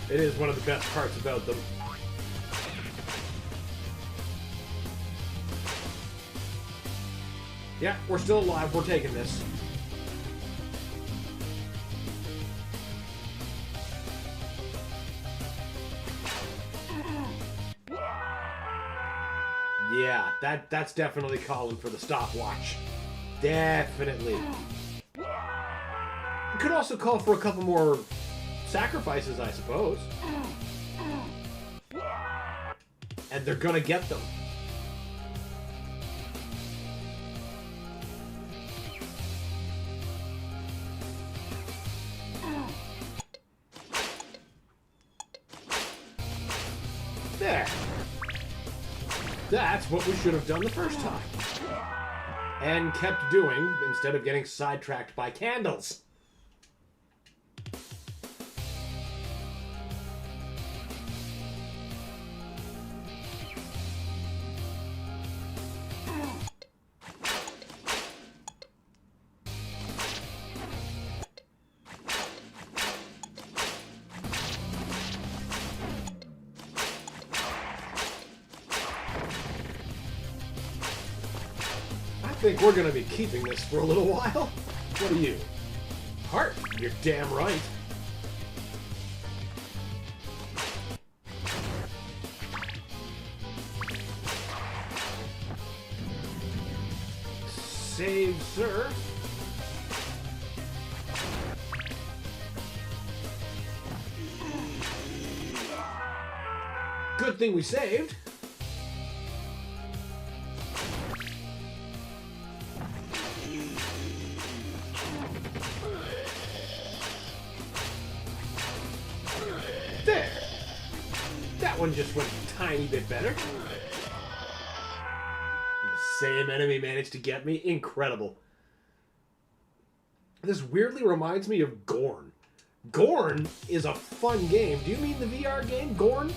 It is one of the best parts about them. Yeah, we're still alive. We're taking this. Yeah, that's definitely calling for the stopwatch. Definitely. It could also call for a couple more sacrifices, I suppose. And they're gonna get them. There. That's what we should have done the first time. And kept doing instead of getting sidetracked by candles. I think we're gonna be keeping this for a little while. What are you? Heart, you're damn right. Save, sir. Good thing we saved. There. That one just went a tiny bit better. The same enemy managed to get me. Incredible. This weirdly reminds me of Gorn. Gorn is a fun game. Do you mean the VR game, Gorn?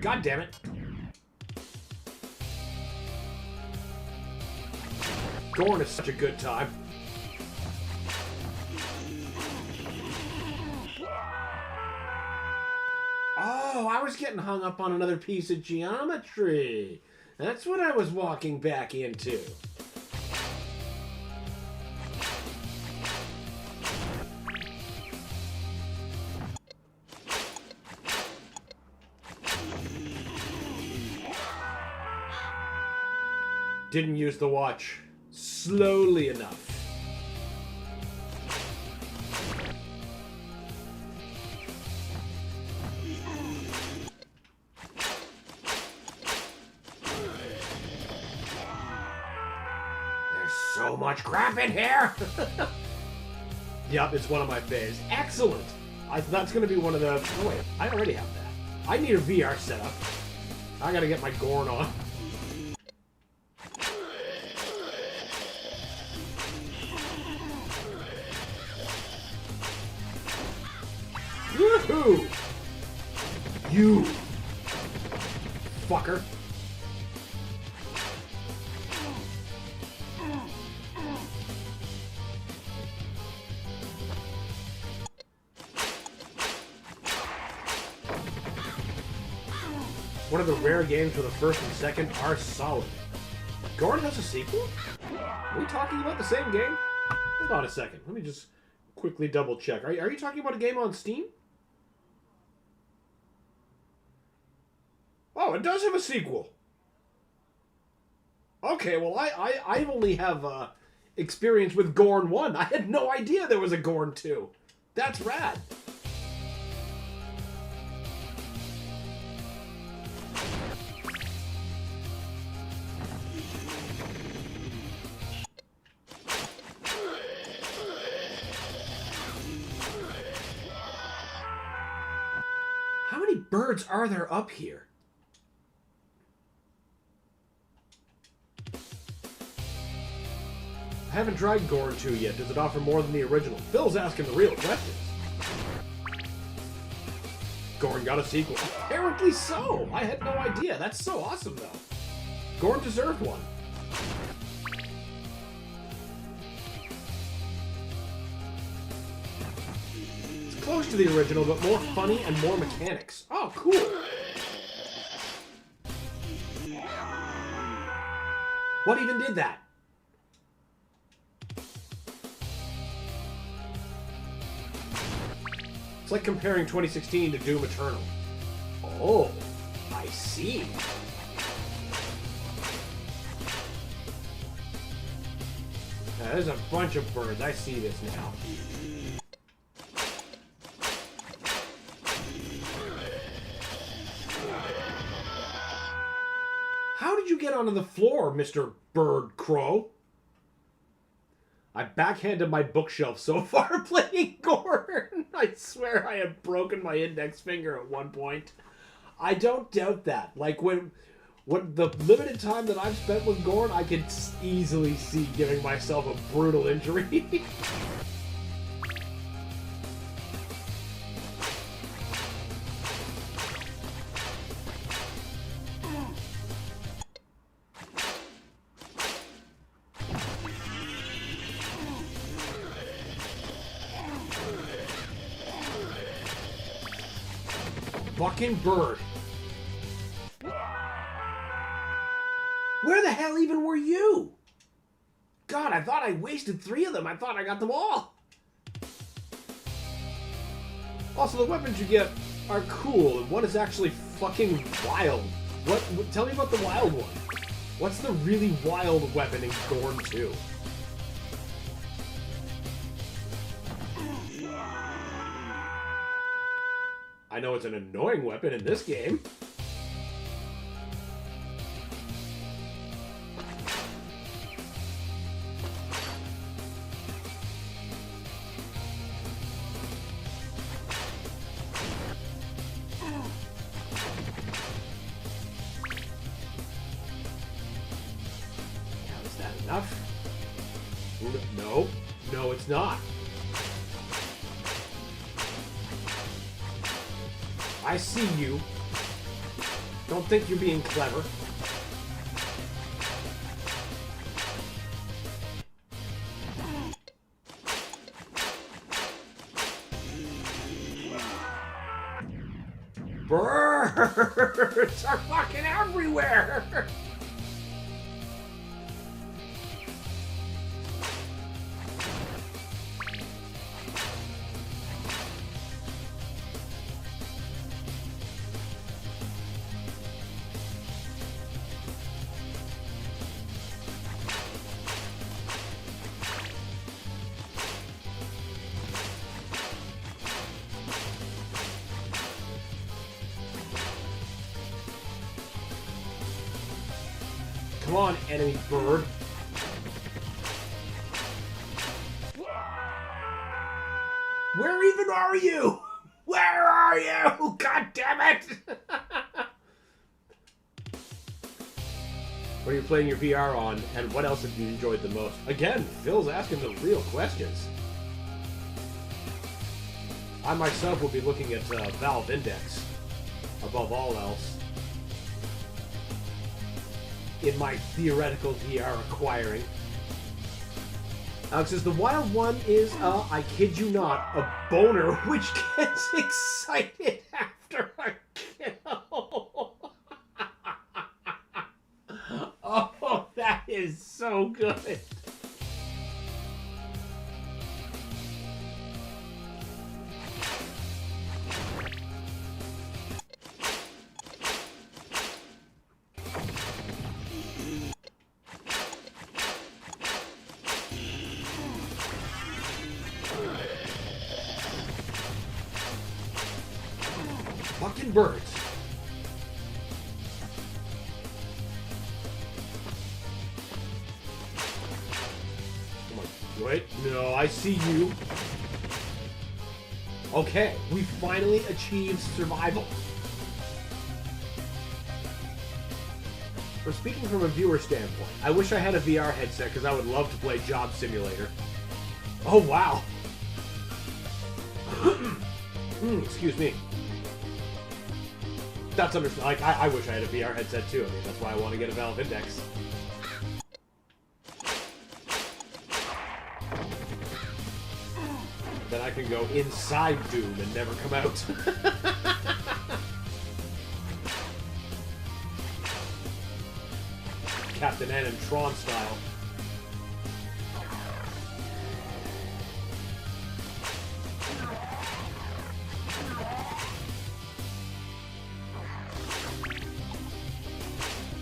God damn it. Gorn is such a good time. Oh, I was getting hung up on another piece of geometry. That's what I was walking back into. Didn't use the watch slowly enough. There's so much crap in here. Yep, it's one of my faves. Excellent. That's going to be one of the... Oh, wait. I already have that. I need a VR setup. I got to get my Gorn on. Woohoo! You fucker. One of the rare games where the first and second are solid. Gorn has a sequel? Are we talking about the same game? Hold on a second. Let me just quickly double check. Are you talking about a game on Steam? Oh, it does have a sequel. Okay, well, I only have experience with Gorn 1. I had no idea there was a Gorn 2. That's rad. How many birds are there up here? I haven't tried Gorn 2 yet. Does it offer more than the original? Phil's asking the real questions. Gorn got a sequel. Apparently so. I had no idea. That's so awesome, though. Gorn deserved one. It's close to the original, but more funny and more mechanics. Oh, cool. What even did that? It's like comparing 2016 to Doom Eternal. Oh, I see. Now, there's a bunch of birds. I see this now. How did you get onto the floor, Mr. Bird Crow? I backhanded my bookshelf so far playing Gorn. I swear I have broken my index finger at one point. I don't doubt that. Like, when the limited time that I've spent with Gorn, I could easily see giving myself a brutal injury. Fucking bird. Where the hell even were you? God, I thought I wasted 3 of them. I thought I got them all. Also, the weapons you get are cool, and one is actually fucking wild. Tell me about the wild one. What's the really wild weapon in Gorn 2? I know it's an annoying weapon in this game. Now, is that enough? No. No, it's not. I see you. Don't think you're being clever. Birds are fucking everywhere! Come on, enemy bird. Where even are you? Where are you? God damn it! What are you playing your VR on, and what else have you enjoyed the most? Again, Phil's asking the real questions. I myself will be looking at Valve Index, above all else, in my theoretical VR acquiring. Alex says, the wild one is, I kid you not, a boner which gets excited after a kill. is so good. Fucking birds. Come on. Wait. No, I see you. Okay, we finally achieved survival. But speaking from a viewer standpoint, I wish I had a VR headset because I would love to play Job Simulator. Oh, wow. Excuse me. That's understandable. Like, I wish I had a VR headset too. I mean, that's why I want to get a Valve Index. Then I can go inside Doom and never come out. Captain N and Tron style.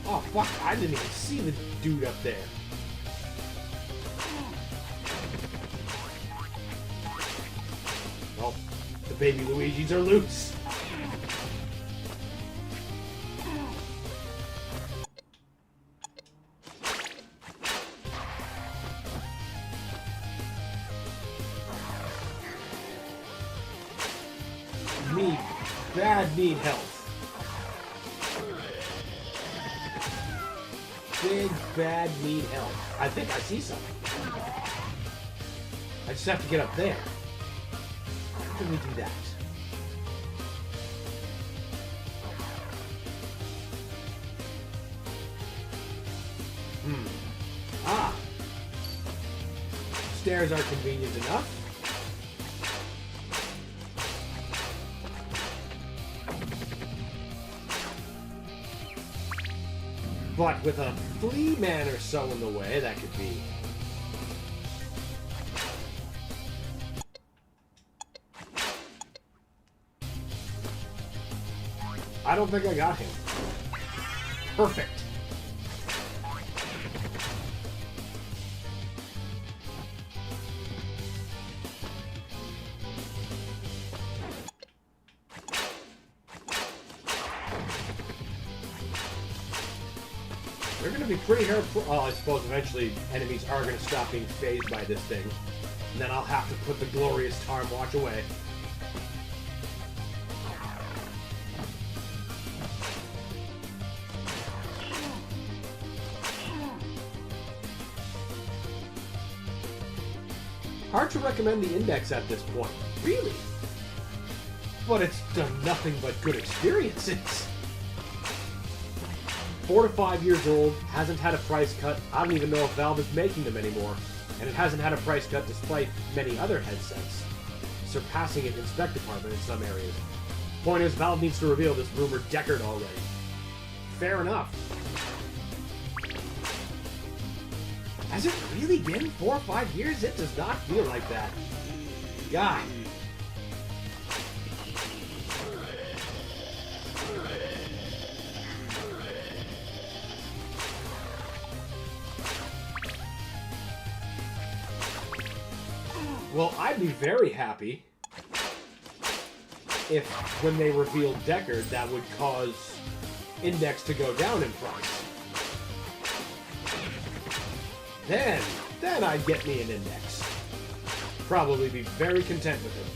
Oh, fuck, I didn't even see the dude up there. Oh, the baby Luigis are loose. Need health. Big bad need health. I think I see something. I just have to get up there. How can we do that? Ah. Stairs are convenient enough. But with a flea man or so in the way, that could be. I don't think I got him. Perfect. They're going to be pretty hard. Oh, I suppose eventually enemies are going to stop being phased by this thing. And then I'll have to put the glorious Time Watch away. Hard to recommend the Index at this point. Really? But it's done nothing but good experiences. 4 to 5 years old, hasn't had a price cut. I don't even know if Valve is making them anymore. And it hasn't had a price cut despite many other headsets, surpassing it in spec department in some areas. Point is, Valve needs to reveal this rumored Deckard already. Fair enough. Has it really been 4 or 5 years? It does not feel like that. God. Well, I'd be very happy if, when they revealed Deckard, that would cause Index to go down in price. Then I'd get me an Index. Probably be very content with it.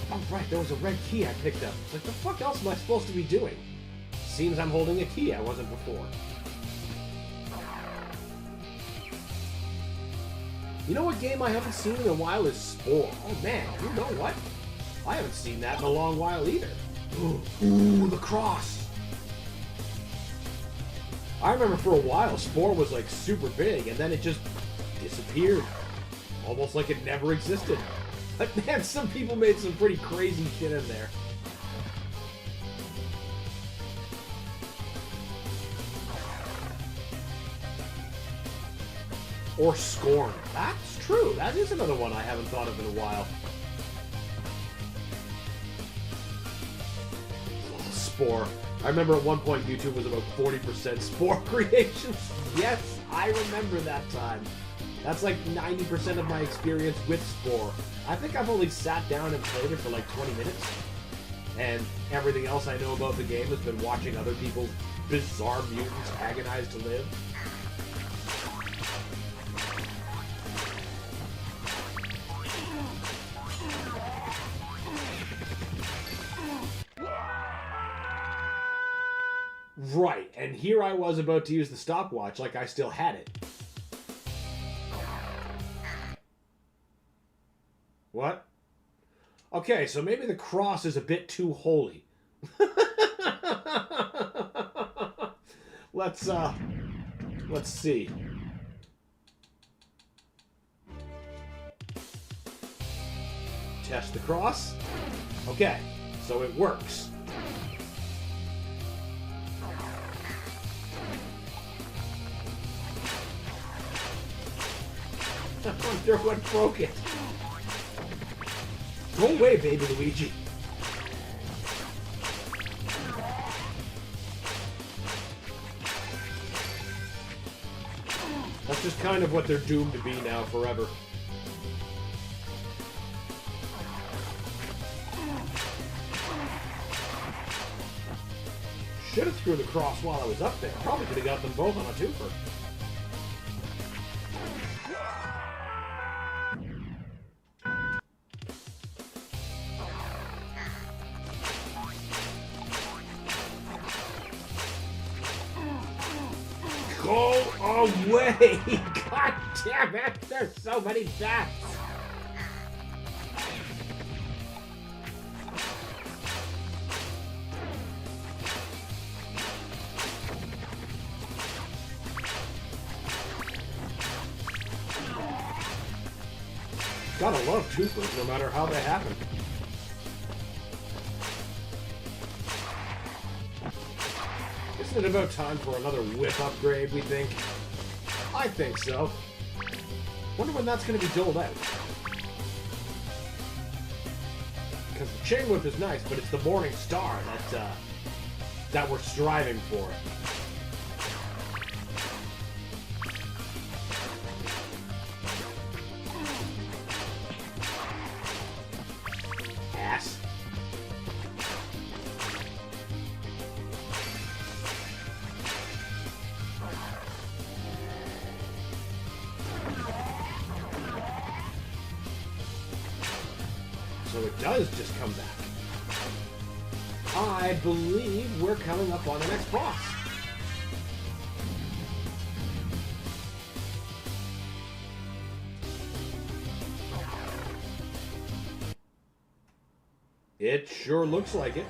Oh, right, there was a red key I picked up. Like, the fuck else am I supposed to be doing? Seems I'm holding a key I wasn't before. You know what game I haven't seen in a while is Spore. Oh man, you know what? I haven't seen that in a long while either. Ooh, the cross! I remember for a while Spore was like super big, and then it just disappeared. Almost like it never existed. But man, some people made some pretty crazy shit in there. Or Scorn. That's true. That is another one I haven't thought of in a while. Spore. I remember at one point YouTube was about 40% Spore creations. Yes, I remember that time. That's like 90% of my experience with Spore. I think I've only sat down and played it for like 20 minutes. And everything else I know about the game has been watching other people's bizarre mutants agonize to live. Right, and here I was about to use the stopwatch like I still had it. What? Okay, so maybe the cross is a bit too holy. Let's see. Test the cross. Okay, so it works. I wonder what broke it. Go away, baby Luigi. That's just kind of what they're doomed to be now forever. Should have threw the cross while I was up there. Probably could have got them both on a twofer. Go away! God damn it! There's so many bats! Gotta love twofers no matter how they happen. Isn't it about time for another whip upgrade, we think? I think so. Wonder when that's going to be doled out. Because the chain whip is nice, but it's the Morning Star that we're striving for. Ass. So it does just come back. I believe we're coming up on the next boss. It sure looks like it.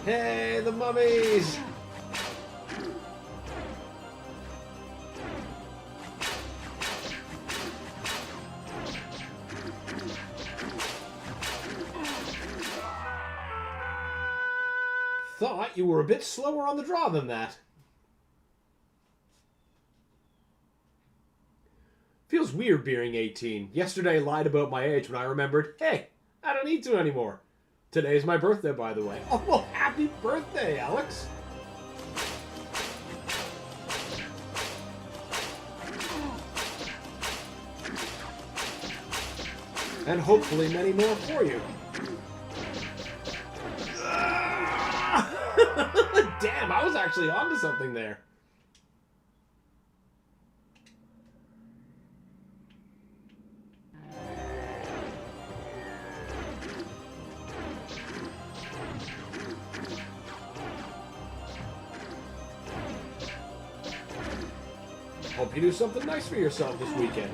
Hey, the mummies! Thought you were a bit slower on the draw than that. Feels weird being 18. Yesterday I lied about my age when I remembered, hey, I don't need to anymore. Today's my birthday, by the way. Oh, well, happy birthday, Alex. And hopefully many more for you. Damn, I was actually onto something there. Hope you do something nice for yourself this weekend.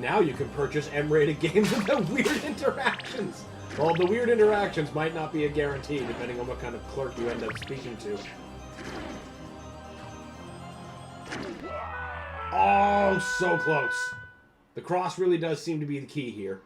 Now you can purchase M-rated games with the weird interactions. Well, the weird interactions might not be a guarantee, depending on what kind of clerk you end up speaking to. Oh, so close. The cross really does seem to be the key here.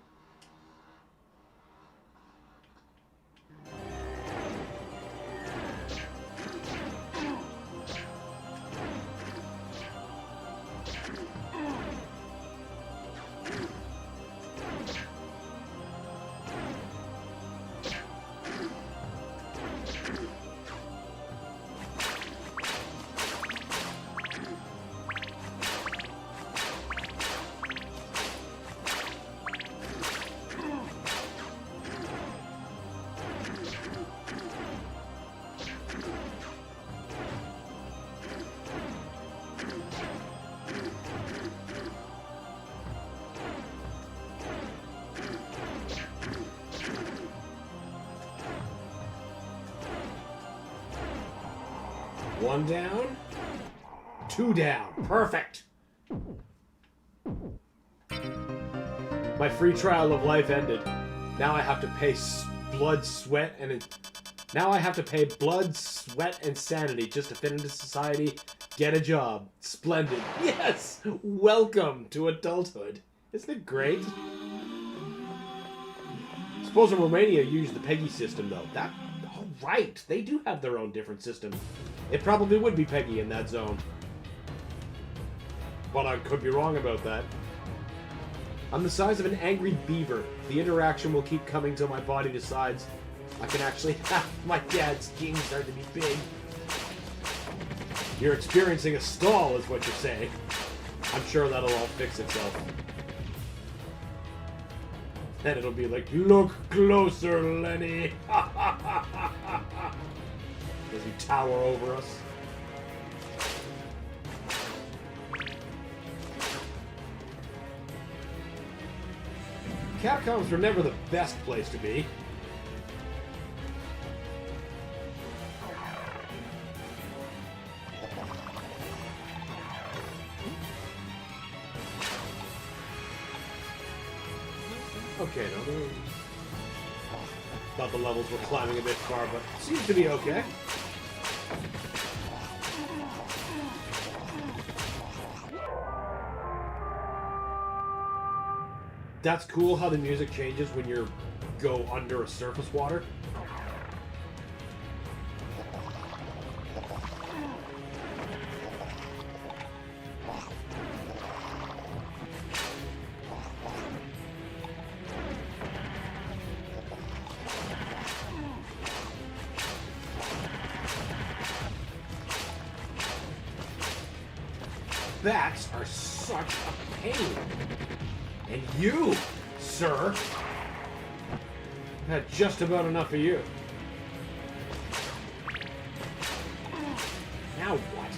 One down. Two down. Perfect. My free trial of life ended. Now I have to pay blood, sweat, and sanity just to fit into society, get a job. Splendid. Yes! Welcome to adulthood. Isn't it great? Suppose in Romania you use the PEGI system, though. Oh, right. They do have their own different system. It probably would be PEGI in that zone. But I could be wrong about that. I'm the size of an angry beaver. The interaction will keep coming till my body decides I can actually have my dad's skin start to be big. You're experiencing a stall, is what you're saying. I'm sure that'll all fix itself. Then it'll be like, look closer, Lenny. As you tower over us. Catacombs were never the best place to be. Okay, no, thought the levels were climbing a bit far, but seems to be okay. That's cool how the music changes when you go under a surface water. Bats are such a pain. And you, sir, had just about enough of you. Now what?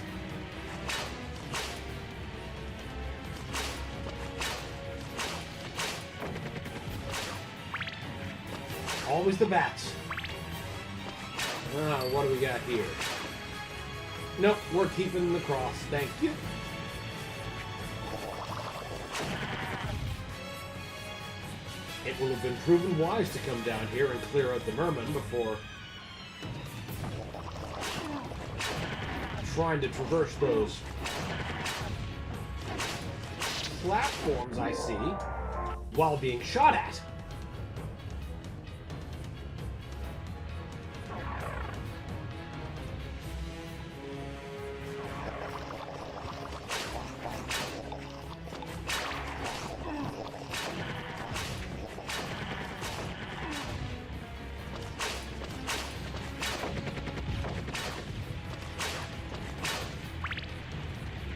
Always the bats. What do we got here? Nope, we're keeping the cross. Thank you. It will have been proven wise to come down here and clear out the merman before trying to traverse those platforms I see while being shot at.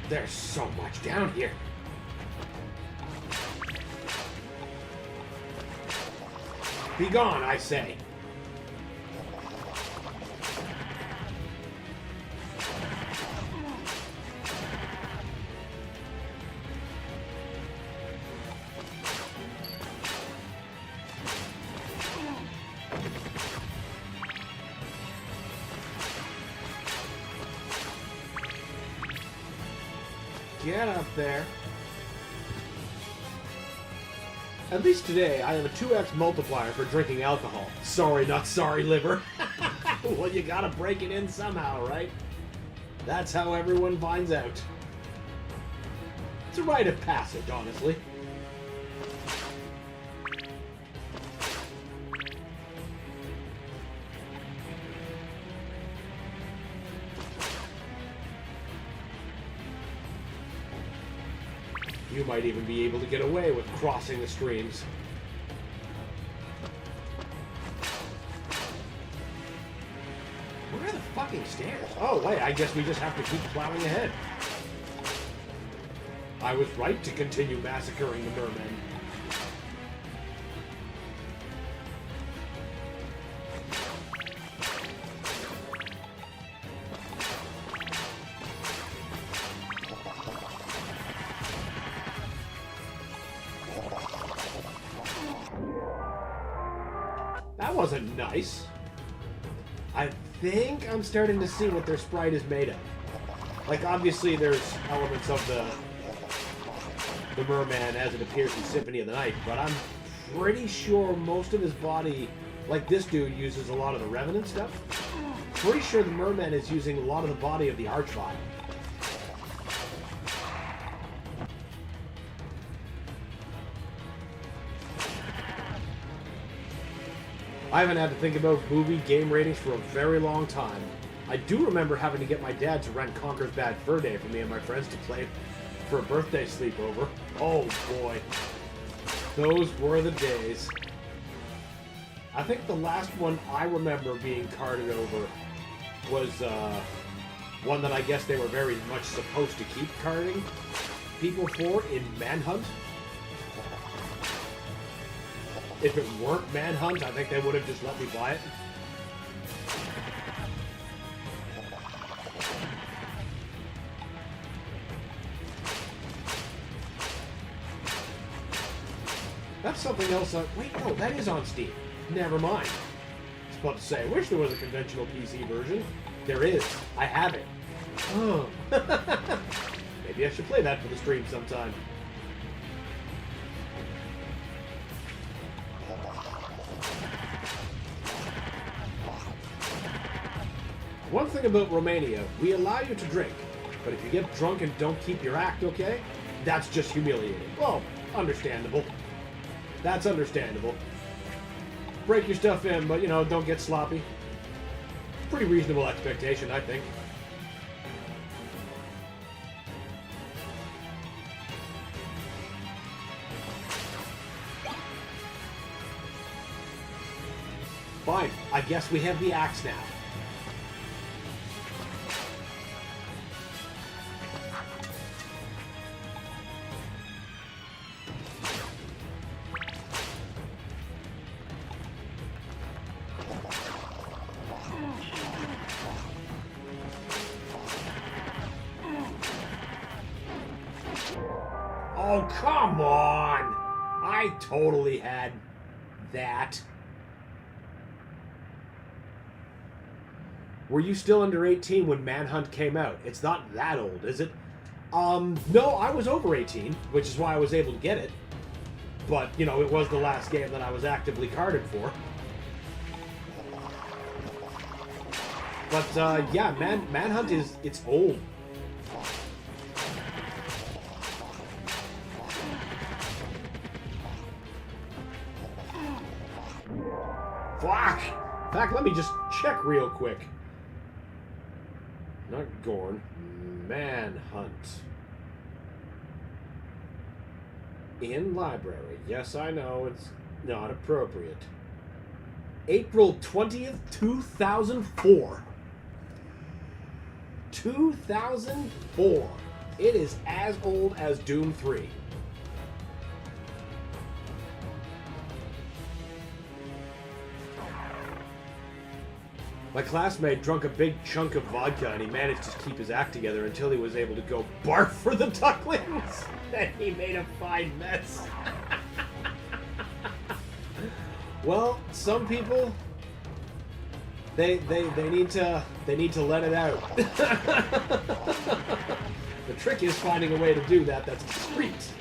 There's so much down here. Be gone, I say. Get up there. At least today, I have a 2x multiplier for drinking alcohol. Sorry, not sorry, liver. Well, you gotta break it in somehow, right? That's how everyone finds out. It's a rite of passage, honestly. You might even be able to get away with crossing the streams. Where are the fucking stairs? Oh, wait, I guess we just have to keep plowing ahead. I was right to continue massacring the mermen. That wasn't nice. I think I'm starting to see what their sprite is made of. Like, obviously there's elements of the merman as it appears in Symphony of the Night, but I'm pretty sure most of his body, like this dude, uses a lot of the Revenant stuff. Pretty sure the merman is using a lot of the body of the Archvile. I haven't had to think about movie game ratings for a very long time. I do remember having to get my dad to rent Conker's Bad Fur Day for me and my friends to play for a birthday sleepover. Oh boy. Those were the days. I think the last one I remember being carded over was one that I guess they were very much supposed to keep carding people for in Manhunt. If it weren't Manhunt, I think they would have just let me buy it. That's something else. Wait, no, that is on Steam. Never mind. I was about to say, I wish there was a conventional PC version. There is. I have it. Oh. Maybe I should play that for the stream sometime. One thing about Romania, we allow you to drink, but if you get drunk and don't keep your act, okay, that's just humiliating. Well, understandable. That's understandable. Break your stuff in, but, you know, don't get sloppy. Pretty reasonable expectation, I think. Fine, I guess we have the axe now. Oh, come on! I totally had that. Were you still under 18 when Manhunt came out? It's not that old, is it? No, I was over 18, which is why I was able to get it. But, you know, it was the last game that I was actively carded for. But, yeah, Manhunt it's old. Fuck! In fact, let me just check real quick. Not Gorn. Manhunt. In library. Yes, I know, it's not appropriate. April 20th, 2004. 2004. It is as old as Doom 3. My classmate drank a big chunk of vodka and he managed to keep his act together until he was able to go barf for the ducklings. And he made a fine mess. Well, some people they need to let it out. The trick is finding a way to do that that's discreet.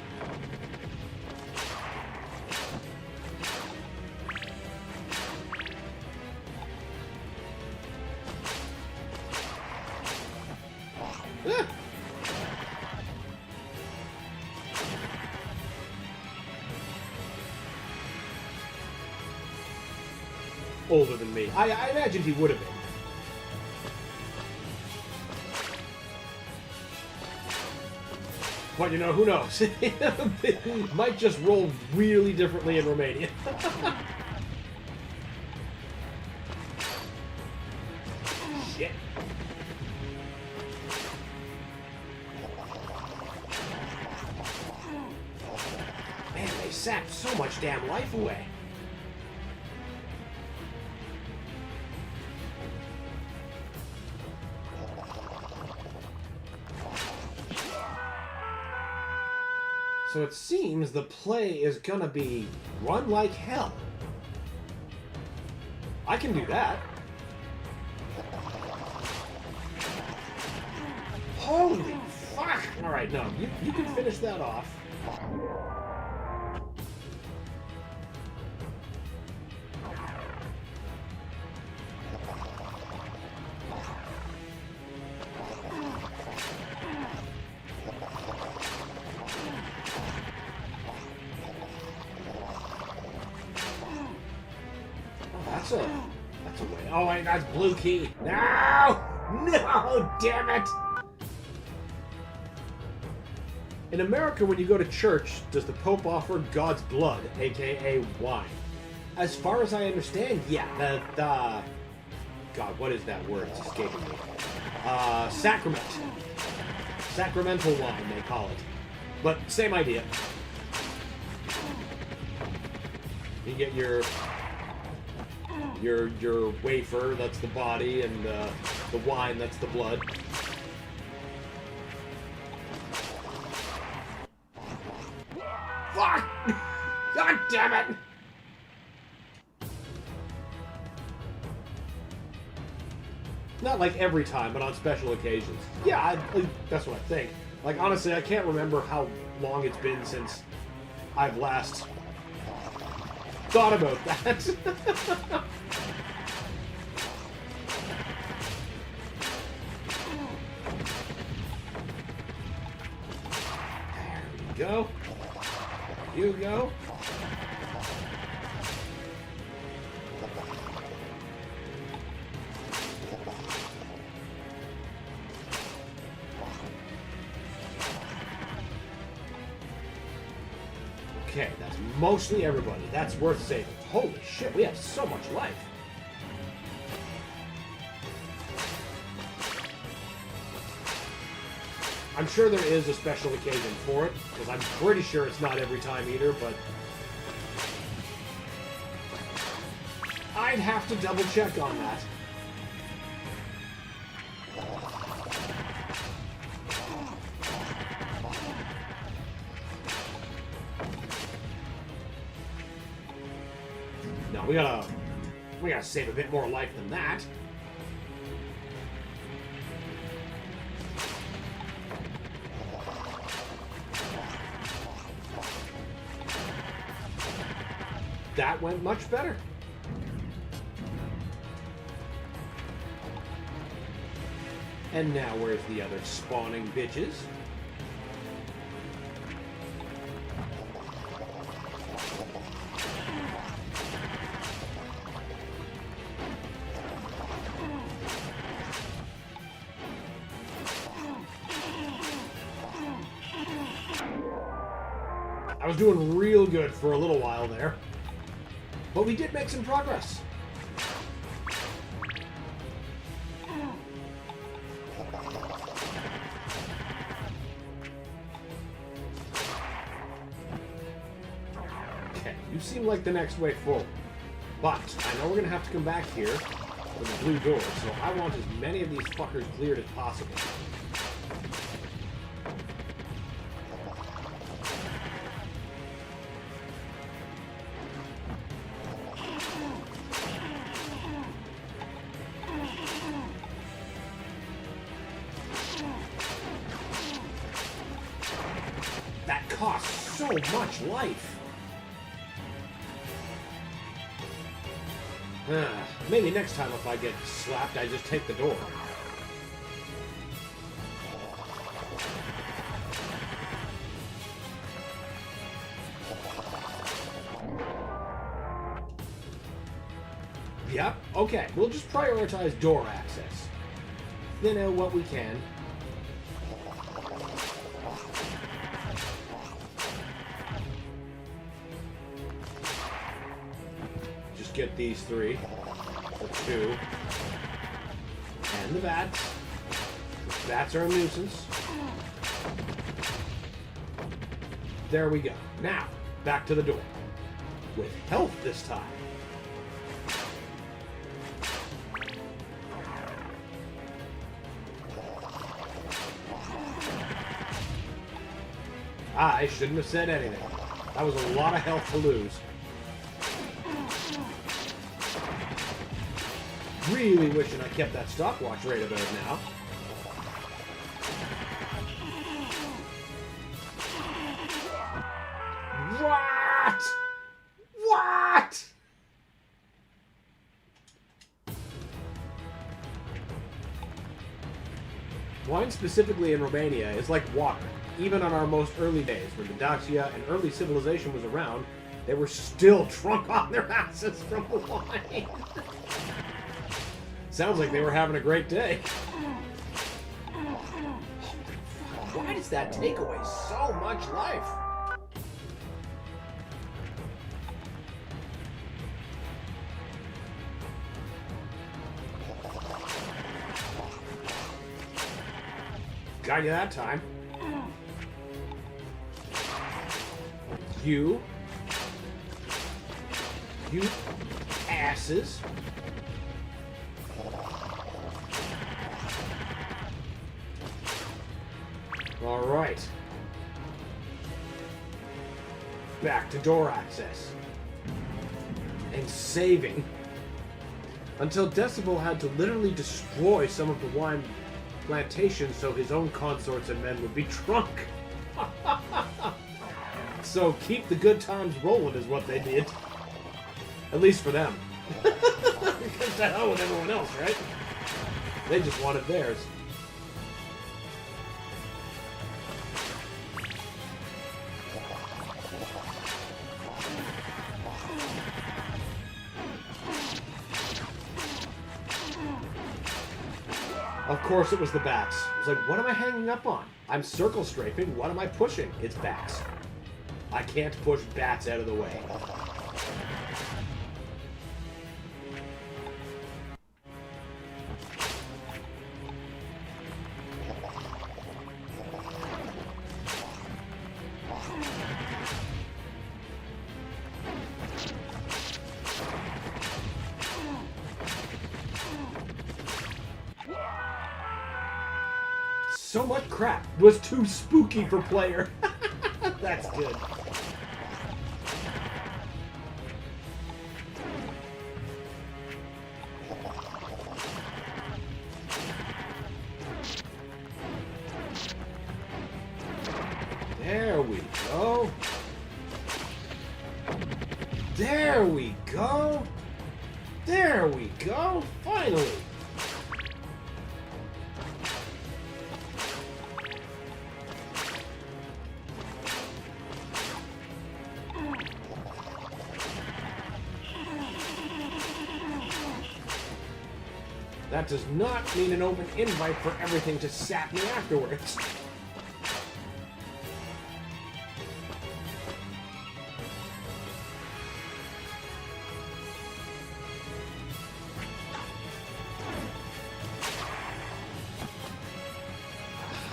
older than me. I imagined he would have been. But, you know, who knows? It might just roll really differently in Romania. Shit. Man, they sapped so much damn life away. So it seems the play is gonna be run like hell. I can do that. Holy fuck! Alright, no, you can finish that off. That's a way. Oh wait, that's blue key. No! No! Damn it! In America, when you go to church, does the Pope offer God's blood, aka wine? As far as I understand, yeah. God, what is that word? It's escaping me. Sacrament. Sacramental wine, they call it. But same idea. You get your wafer, that's the body, and the wine, that's the blood. Fuck! God damn it! Not like every time, but on special occasions. Yeah, that's what I think. Like, honestly, I can't remember how long it's been since I've last thought about that. There we go. There you go. Okay, that's mostly everybody. That's worth saving. Holy shit, we have so much life. I'm sure there is a special occasion for it, because I'm pretty sure it's not every time either, but I'd have to double check on that. No, we gotta save a bit more life than that. That went much better. And now where's the other spawning bitches? I was doing real good for a little while there. But we did make some progress. Okay, you seem like the next way forward. But I know we're gonna have to come back here for the blue door, so I want as many of these fuckers cleared as possible. That costs so much life. Maybe next time if I get slapped, I just take the door. Yeah, Okay, we'll just prioritize door access. Thin out what we can. Just get these 3. The 2. And the bats. The bats are a nuisance. There we go. Now, back to the door. With health this time. I shouldn't have said anything. That was a lot of health to lose. Really wishing I kept that stopwatch right about now. What? What? Wine specifically in Romania is like water. Even on our most early days, when the Dacia and early civilization was around, they were still drunk on their asses from the wine. Sounds like they were having a great day. Why does that take away so much life? Got you that time. You asses. All right. Back to door access. And saving. Until Decibel had to literally destroy some of the wine plantations so his own consorts and men would be drunk. So keep the good times rolling is what they did. At least for them. Because to hell with everyone else, right? They just wanted theirs. Of course it was the bats. I was like, what am I hanging up on? I'm circle strafing. What am I pushing? It's bats. I can't push bats out of the way. So much crap was too spooky for player. That's good. There we go. There we go. There we go. Finally. That does not mean an open invite for everything to sap me afterwards.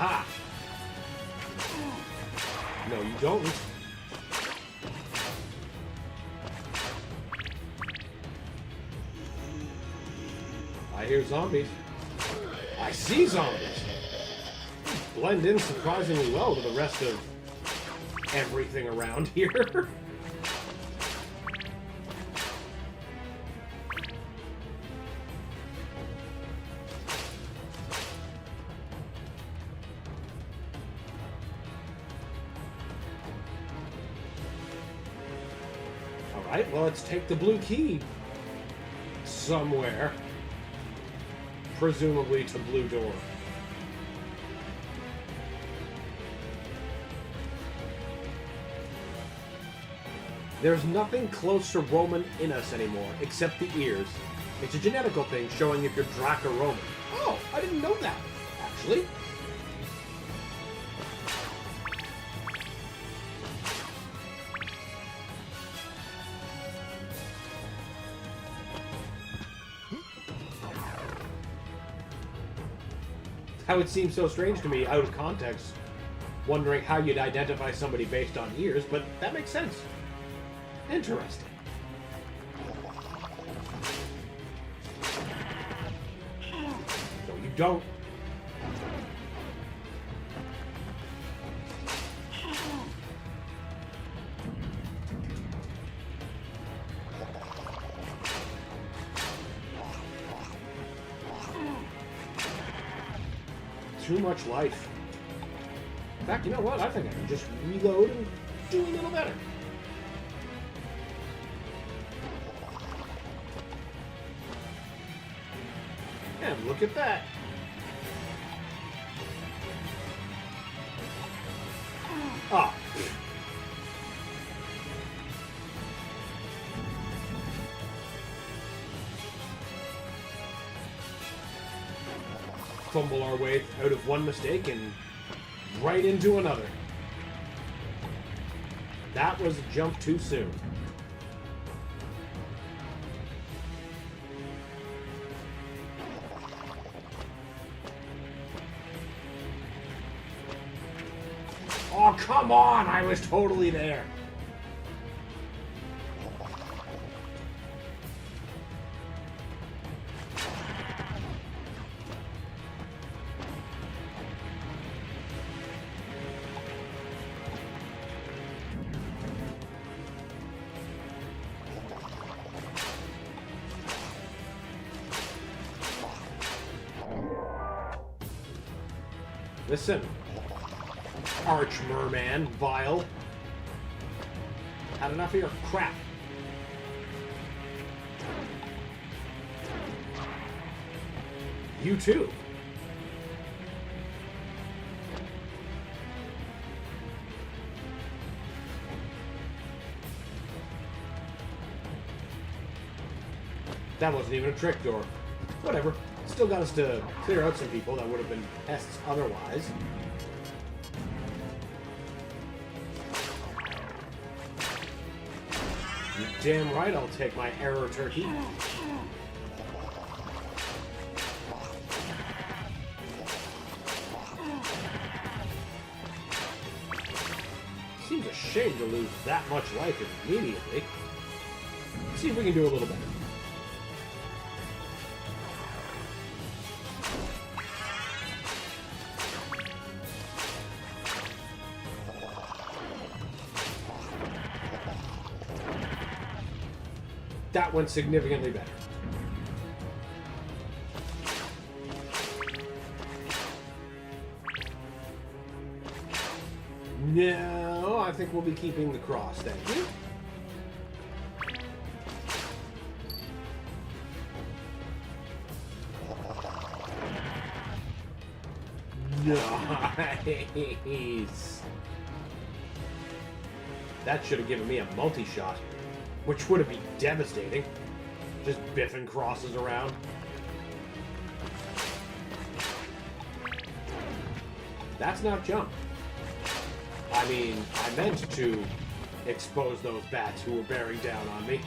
Aha! No, you don't. I hear zombies. I see zombies. Blend in surprisingly well to the rest of everything around here. Alright, well, let's take the blue key somewhere. Presumably to blue door. There's nothing close to Roman in us anymore, except the ears. It's a genetical thing showing if you're Drac or Roman. Oh, I didn't know that, actually. That would seem so strange to me out of context, wondering how you'd identify somebody based on ears, but that makes sense. Interesting. No, you don't. Too much life. In fact, you know what? I think I can just reload and do a little better. And look at that. Ah. Fumble our way out of one mistake and right into another. That was a jump too soon. Oh, come on! I was totally there. Listen, Arch Merman, Vile. Had enough of your crap. You too. That wasn't even a trick door. Whatever. Still got us to clear out some people that would have been pests otherwise. You damn right I'll take my error turkey. Seems a shame to lose that much life immediately. Let's see if we can do a little better. That went significantly better. No, I think we'll be keeping the cross, thank you. Nice. That should have given me a multi-shot. Which would have been devastating. Just biffing crosses around. That's not jump. I mean, I meant to expose those bats who were bearing down on me.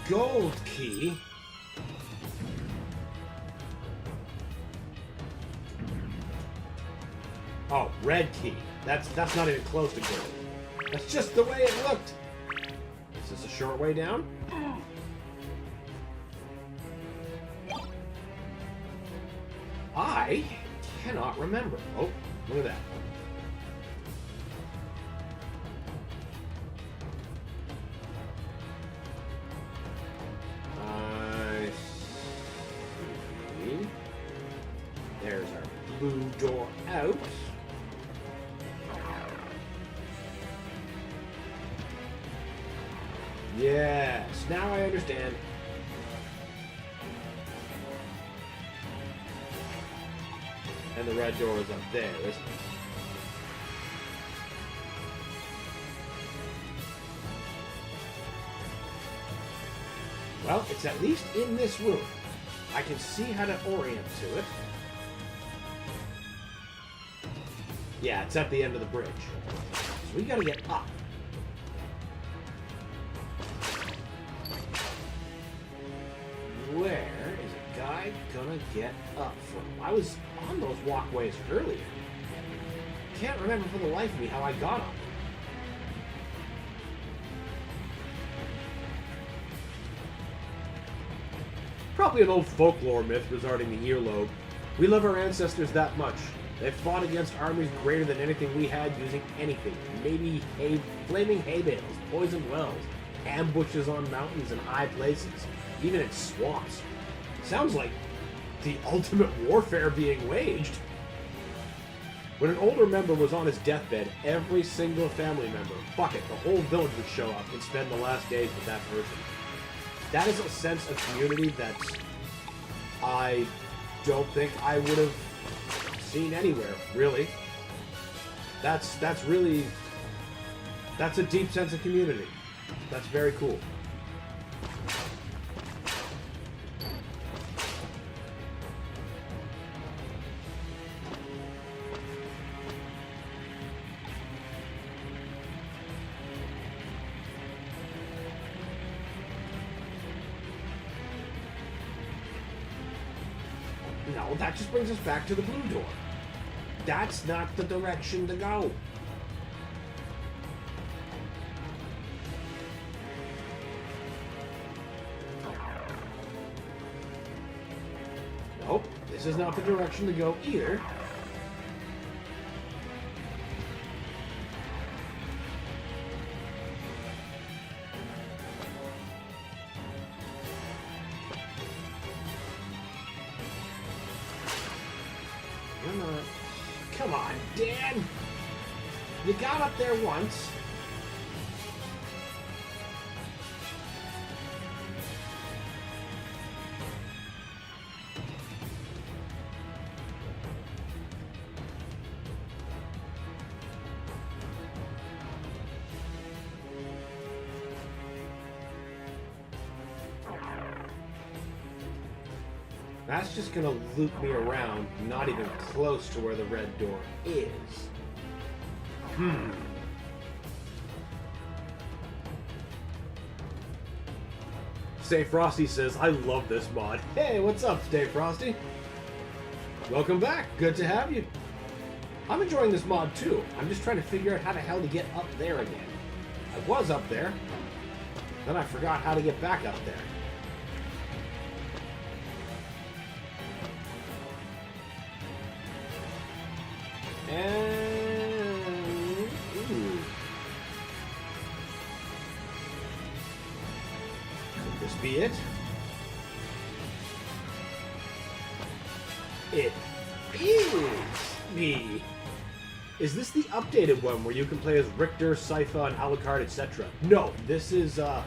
Gold key. Oh, red key. That's not even close to gold. That's just the way it looked. Is this a short way down? I cannot remember. Oh, look at that. There's our blue door out. Yes, now I understand. And the red door is up there, isn't it? Well, it's at least in this room. I can see how to orient to it. Yeah, it's at the end of the bridge. So we gotta get up. Where is a guy gonna get up from? I was on those walkways earlier. Can't remember for the life of me how I got up. Probably an old folklore myth regarding the earlobe. We love our ancestors that much. They fought against armies greater than anything we had, using anything. Maybe flaming hay bales, poisoned wells, ambushes on mountains and high places, even in swamps. Sounds like the ultimate warfare being waged. When an older member was on his deathbed, every single family member, fuck it, the whole village would show up and spend the last days with that person. That is a sense of community that I don't think I would have seen anywhere, really. That's a deep sense of community. That's very cool. No, that just brings us back to the blue door. That's not the direction to go. Nope, this is not the direction to go either. Come on, Dan! You got up there once. That's just gonna loop me around, not even close to where the red door is. Stay Frosty says, I love this mod. Hey, what's up, Stay Frosty? Welcome back. Good to have you. I'm enjoying this mod too. I'm just trying to figure out how the hell to get up there again. I was up there. Then I forgot how to get back up there. And ooh. Could this be it? It is me. Is this the updated one where you can play as Richter, Sypha, and Alucard, etc.? No, this is an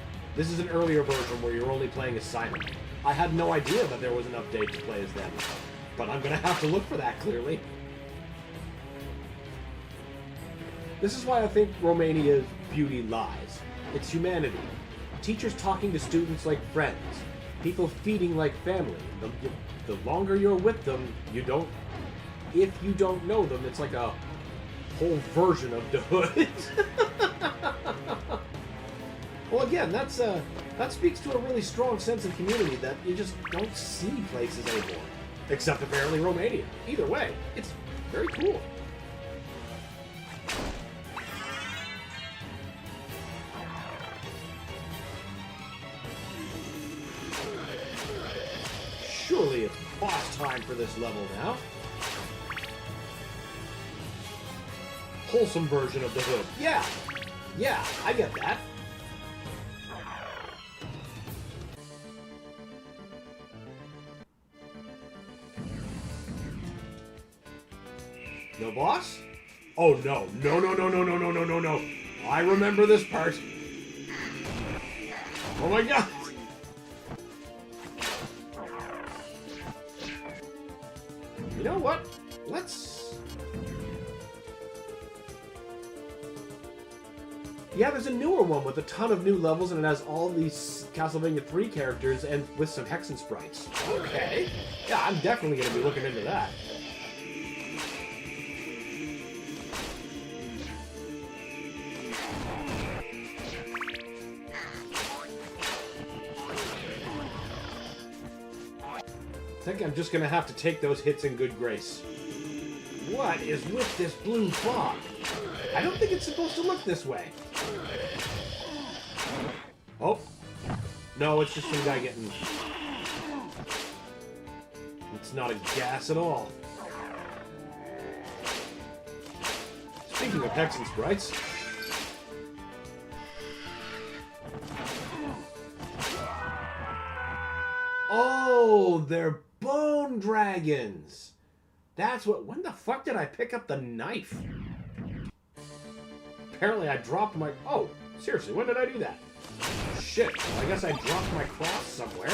earlier version where you're only playing as Simon. I had no idea that there was an update to play as them, but I'm gonna have to look for that clearly. This is why I think Romania's beauty lies. It's humanity. Teachers talking to students like friends. People feeding like family. The longer you're with them, if you don't know them, it's like a whole version of the hood. Well, again, that speaks to a really strong sense of community that you just don't see places anymore. Except apparently Romania. Either way, it's very cool. Surely it's boss time for this level now. Wholesome version of the hood. Yeah, I get that. No boss? Oh no. No. I remember this part. Oh my god. You know what? Let's... Yeah, there's a newer one with a ton of new levels, and it has all these Castlevania 3 characters and with some Hexen sprites. Okay. Yeah, I'm definitely going to be looking into that. I think I'm just going to have to take those hits in good grace. What is with this blue fog? I don't think it's supposed to look this way. Oh. No, it's just some guy getting... It's not a gas at all. Speaking of Hexen sprites... Oh, they're bone dragons! That's what... When the fuck did I pick up the knife? Apparently I dropped my... Oh, seriously, when did I do that? Shit, well, I guess I dropped my cross somewhere.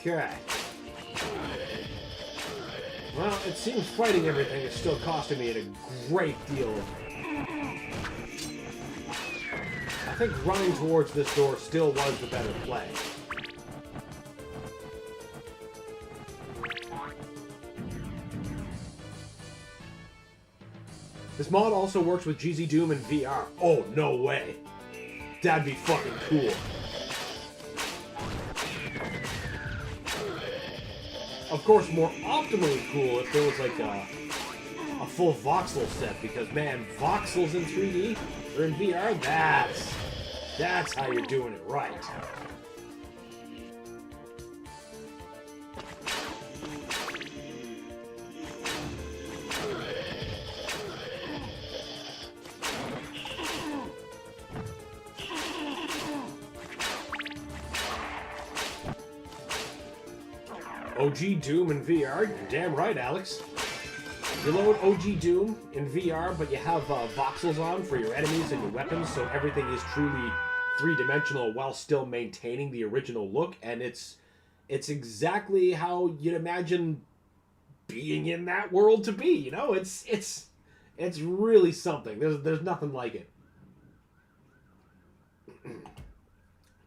Okay. Well, it seems fighting everything is still costing me a great deal of... I think running towards this door still was the better play. This mod also works with GZ Doom in VR. Oh, no way. That'd be fucking cool. Of course, more optimally cool if there was like a full voxel set, because man, voxels in 3D or in VR, that's how you're doing it right. OG Doom in VR, you're damn right, Alex. You load OG Doom in VR, but you have voxels on for your enemies and your weapons, so everything is truly three-dimensional while still maintaining the original look, and it's exactly how you'd imagine being in that world to be, you know? It's really something. There's nothing like it.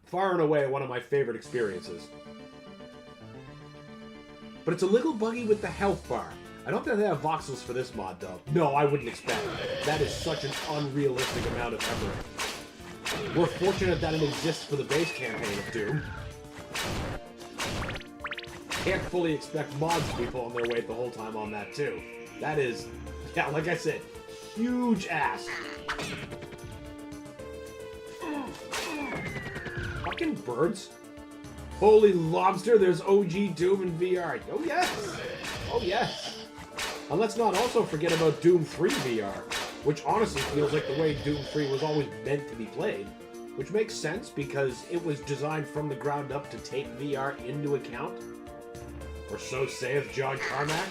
Far and away one of my favorite experiences. But it's a little buggy with the health bar. I don't think they have voxels for this mod, though. No, I wouldn't expect it. That is such an unrealistic amount of effort. We're fortunate that it exists for the base campaign of Doom. Can't fully expect mods to be pulling their weight the whole time on that, too. That is, yeah, like I said, huge ass. Fucking birds. Holy lobster, there's OG Doom in VR. Oh yes! Oh yes! And let's not also forget about Doom 3 VR, which honestly feels like the way Doom 3 was always meant to be played. Which makes sense because it was designed from the ground up to take VR into account. Or so saith John Carmack.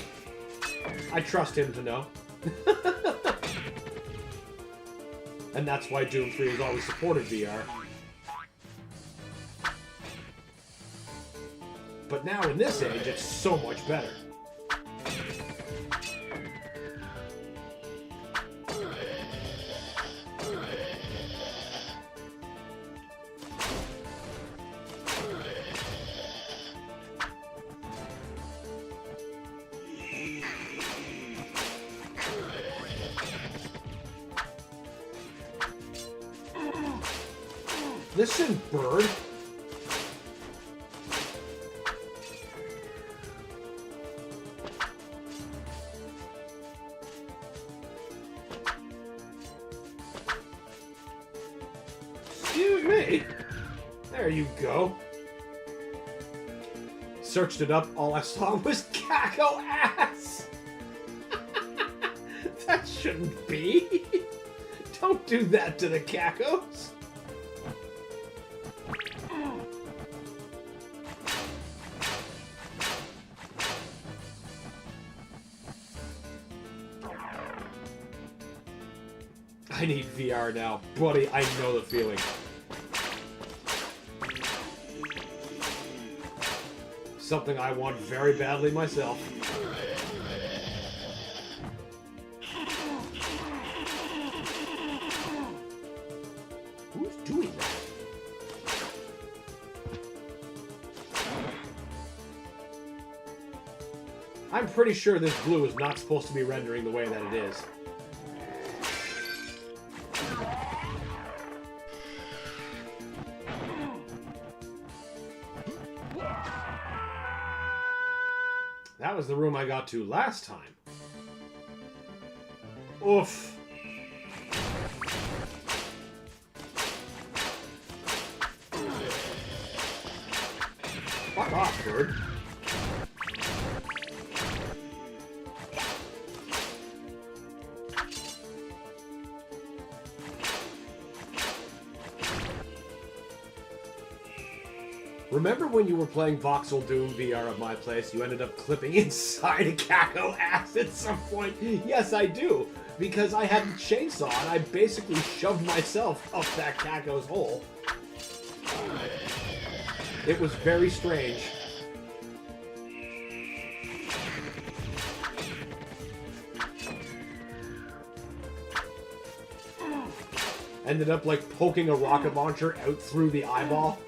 I trust him to know. And that's why Doom 3 has always supported VR. But now in this age, it's so much better. Listen, bird. Excuse me. There you go. Searched it up, all I saw was Caco ass. That shouldn't be. Don't do that to the cacos. I need VR now. Buddy, I know the feeling. Something I want very badly myself. Who's doing that? I'm pretty sure this blue is not supposed to be rendering the way that it is. That was the room I got to last time. Oof. Fuck off, bird. Remember when you were playing Voxel Doom VR at my place, you ended up clipping inside a caco ass at some point? Yes, I do. Because I had a chainsaw and I basically shoved myself up that caco's hole. It was very strange. Ended up like poking a rocket launcher out through the eyeball.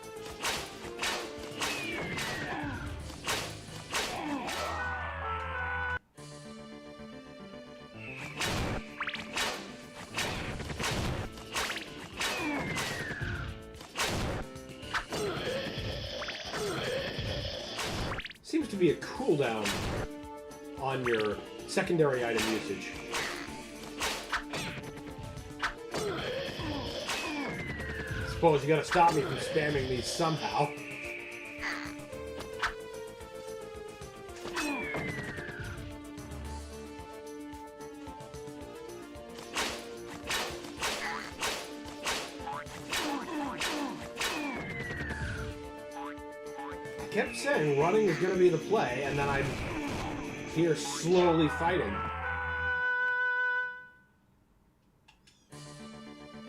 Seems to be a cooldown on your secondary item usage. Suppose you gotta stop me from spamming these somehow. I kept saying running is going to be the play, and then I'm here slowly fighting.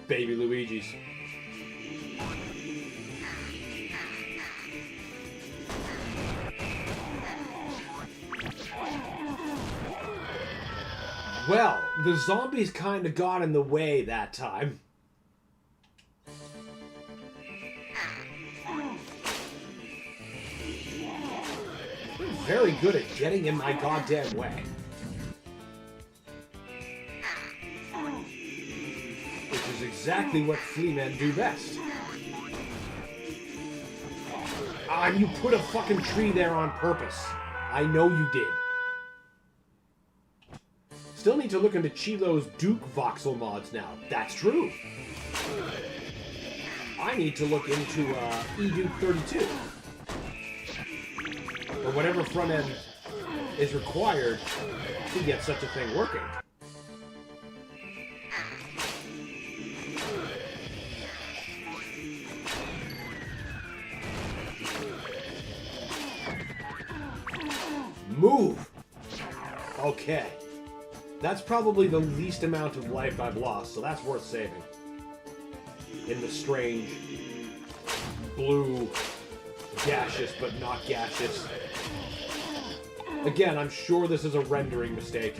Baby Luigi's. Well, the zombies kind of got in the way that time. Very good at getting in my goddamn way. Which is exactly what flea men do best. Ah, you put a fucking tree there on purpose. I know you did. Still need to look into Chilo's Duke voxel mods now. That's true. I need to look into eDuke 32. Or whatever front end is required to get such a thing working. Move! Okay. That's probably the least amount of life I've lost, so that's worth saving. In the strange, blue, gaseous but not gaseous. Again, I'm sure this is a rendering mistake.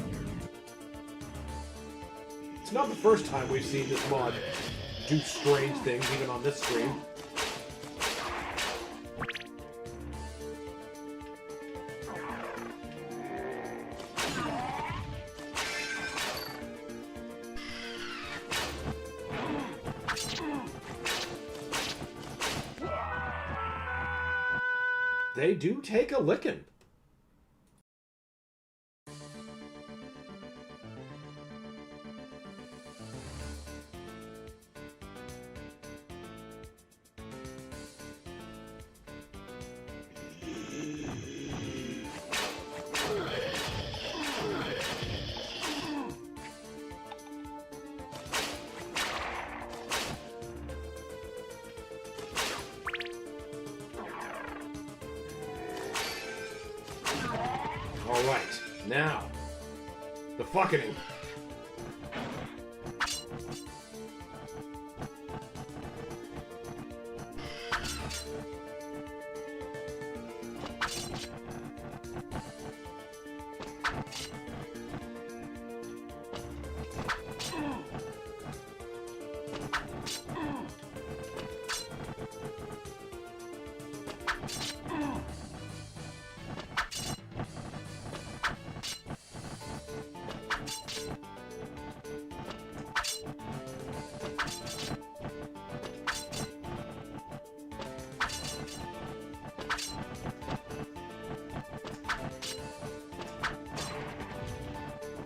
It's not the first time we've seen this mod do strange things, even on this stream. They do take a licking. Now, the fucking.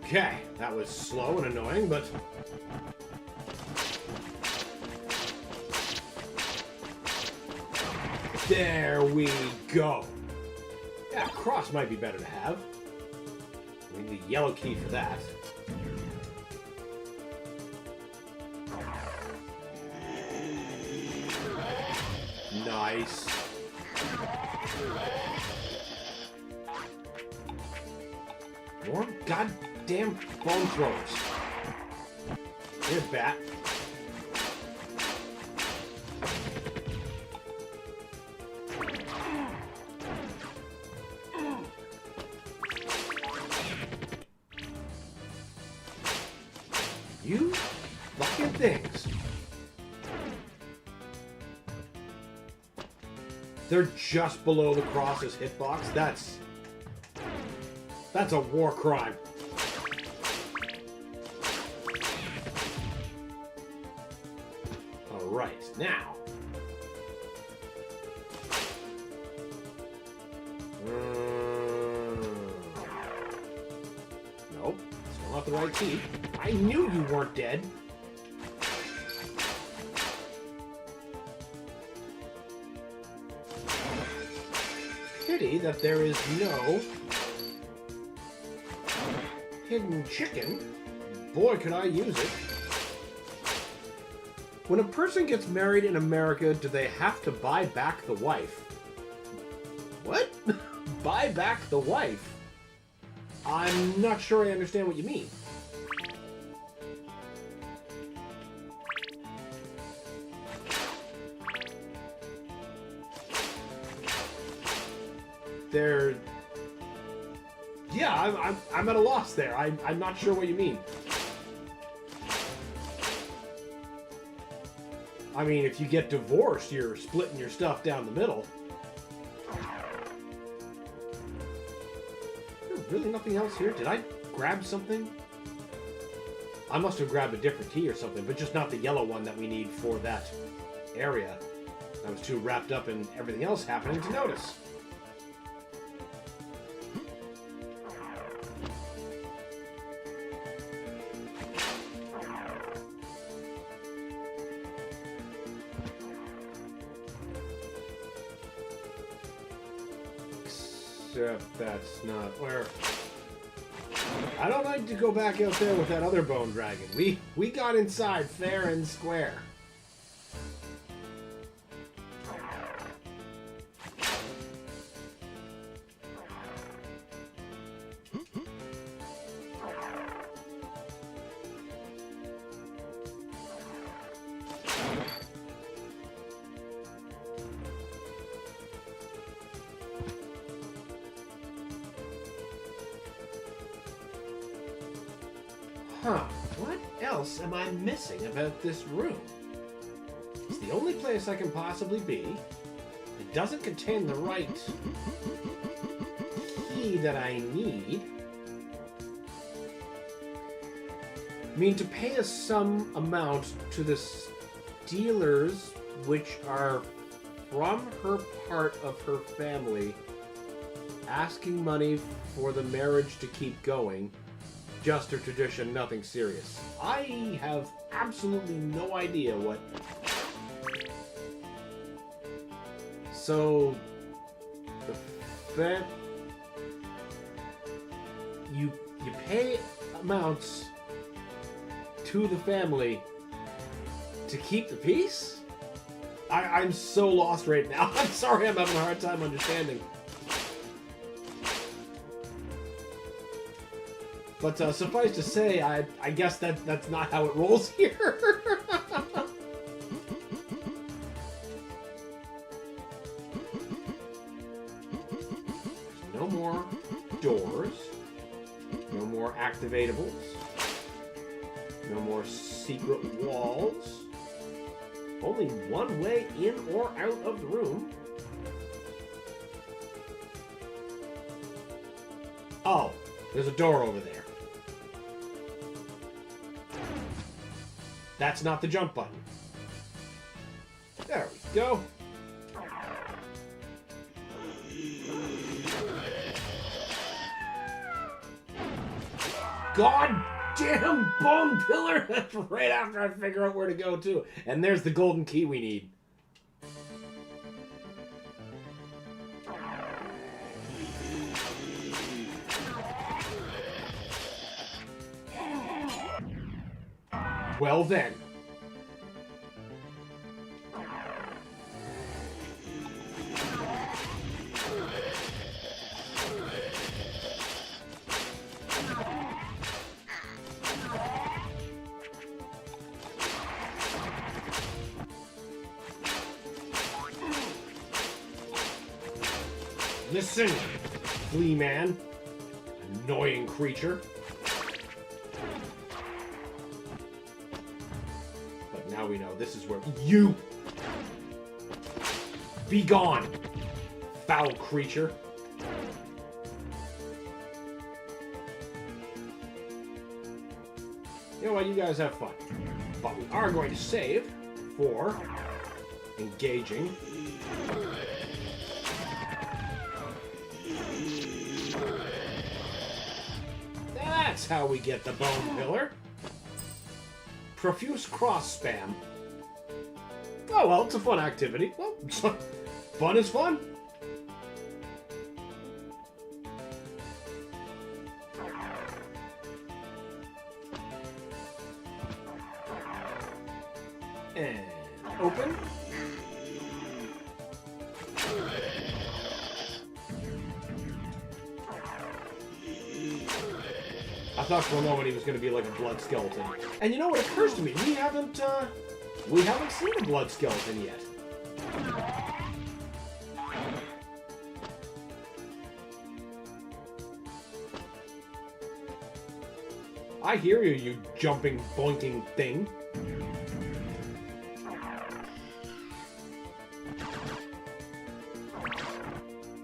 Okay, that was slow and annoying, but... There we go. Yeah, cross might be better to have. We need the yellow key for that. Nice. More goddamn bone throwers. Here, bat. You fucking things. They're just below the cross's hitbox. That's a war crime. All right, now. Nope, still not the right key. I knew you weren't dead. Pity that there is no hidden chicken. Boy, could I use it. When a person gets married in America, do they have to buy back the wife? What? Buy back the wife? I'm not sure I understand what you mean. They're... Yeah, I'm at a loss there. I'm not sure what you mean. I mean, if you get divorced, you're splitting your stuff down the middle. There's really nothing else here. Did I grab something? I must have grabbed a different key or something, but just not the yellow one that we need for that area. I was too wrapped up in everything else happening to notice. Except that's not where... I don't like to go back out there with that other bone dragon. We got inside fair and square. Huh, what else am I missing about this room? It's the only place I can possibly be. It doesn't contain the right key that I need. I mean, to pay some amount to the dealers, which are from her part of her family, asking money for the marriage to keep going. Just a tradition, nothing serious. I have absolutely no idea what... So... You pay amounts to the family to keep the peace? I'm so lost right now. I'm sorry, I'm having a hard time understanding. But suffice to say, I guess that's not how it rolls here. No more doors. No more activatables. No more secret walls. Only one way in or out of the room. Oh, there's a door over there. That's not the jump button. There we go. God damn bone pillar! That's right after I figure out where to go too. And there's the golden key we need. Well then. Listen, flea man, annoying creature. But now we know this is where you be gone, foul creature. You know what? You guys have fun. But we are going to save for engaging. That's how we get the bone pillar. Profuse cross spam. Oh well, it's a fun activity. Well, fun is fun. And open. I thought for a moment he was going to be like a blood skeleton. And you know what occurs to me? We haven't seen a blood skeleton yet. I hear you, you jumping, boinking thing.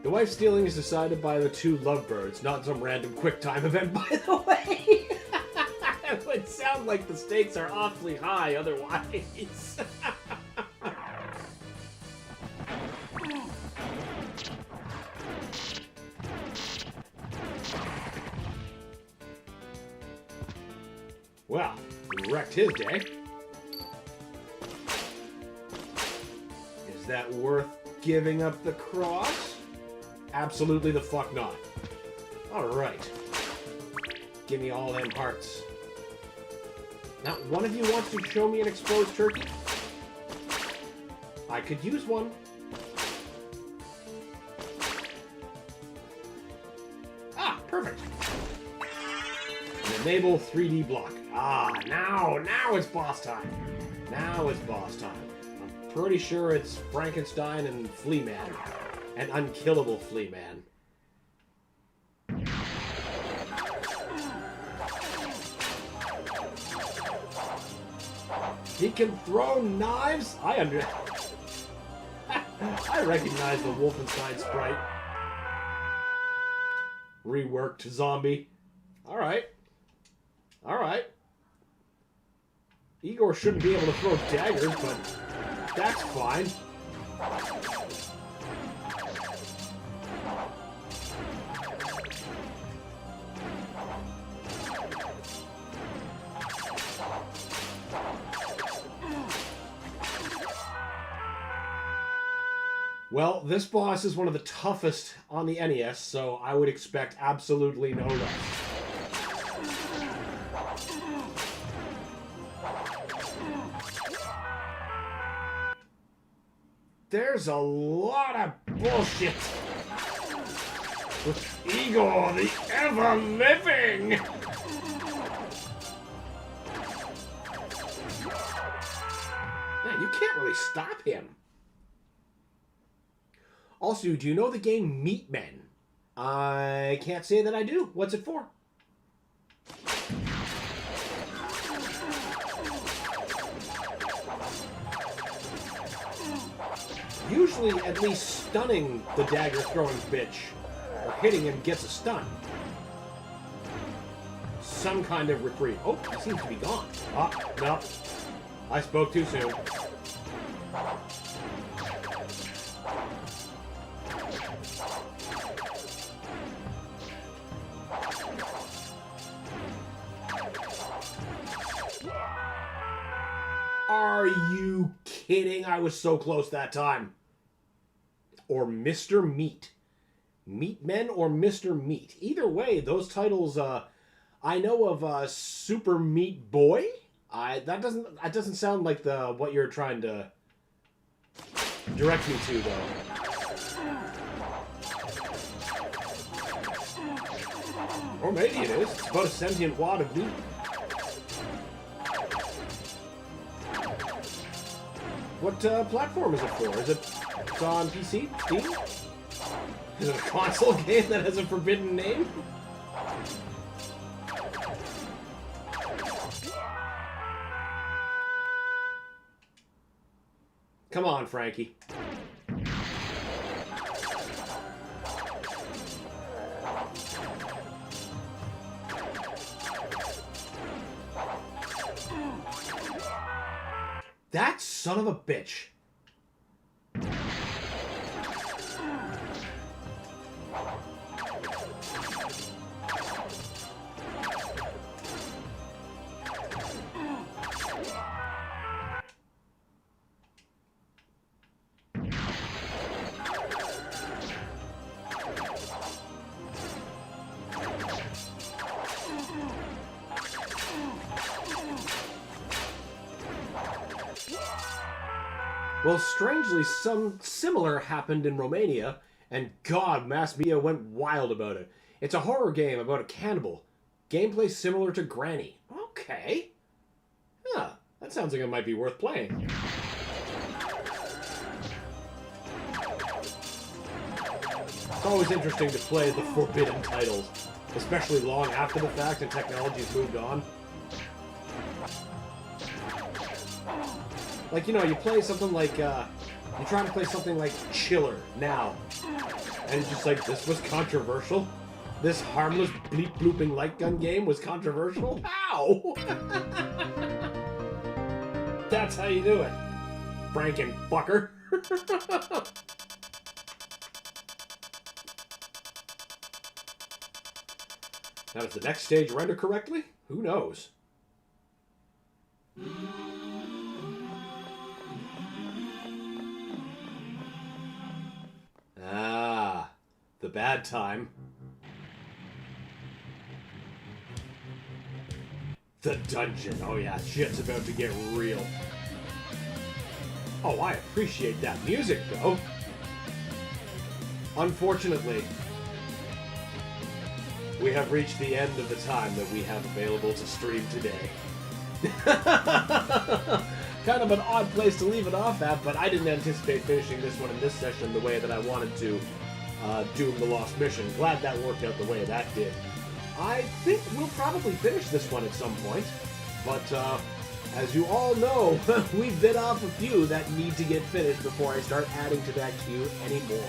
The wife stealing is decided by the two lovebirds, not some random QuickTime event, by the way. It would sound like the stakes are awfully high otherwise. Well, we wrecked his day. Is that worth giving up the cross? Absolutely the fuck not. Alright. Give me all them hearts. Now, one of you wants to show me an exposed turkey? I could use one. Ah, perfect. An enable 3D block. Ah, now it's boss time. Now it's boss time. I'm pretty sure it's Frankenstein and Flea Man. An unkillable flea man. He can throw knives? I recognize the Wolfenstein sprite. Reworked zombie. Alright. Alright. Igor shouldn't be able to throw daggers, but that's fine. Well, this boss is one of the toughest on the NES, so I would expect absolutely no less. There's a lot of bullshit with Igor the ever-living. can't really stop him. Also, do you know the game Meat Men? I can't say that I do. What's it for? Usually, at least stunning the dagger-throwing bitch, or hitting him gets a stun. Some kind of reprieve. Oh, he seems to be gone. Ah, no. I spoke too soon. Are you kidding? I was so close that time. Or Mr. Meat. Meat Men or Mr. Meat. Either way, those titles, I know of Super Meat Boy. That doesn't sound like what you're trying to direct me to, though. Or maybe it is. It's about a sentient wad of meat. What platform is it for? Is it on PC? Steam? Is it a console game that has a forbidden name? Come on, Frankie. That son of a bitch. Well, strangely, some similar happened in Romania, and God, mass media went wild about it. It's a horror game about a cannibal. Gameplay similar to Granny. Okay. Huh, that sounds like it might be worth playing. It's always interesting to play the forbidden titles, especially long after the fact and technology's moved on. Like, you know, you play something like, you're trying to play something like Chiller now. And it's just like, this was controversial? This harmless bleep blooping light gun game was controversial? How? That's how you do it. Frankenfucker. Now, does the next stage render correctly? Who knows? Ah, the bad time. The dungeon. Oh yeah, shit's about to get real. Oh, I appreciate that music, though. Unfortunately, we have reached the end of the time that we have available to stream today. Kind of an odd place to leave it off at, but I didn't anticipate finishing this one in this session the way that I wanted to Doom the Lost Mission. Glad that worked out the way that did. I think we'll probably finish this one at some point, but as you all know, we bit off a few that need to get finished before I start adding to that queue anymore.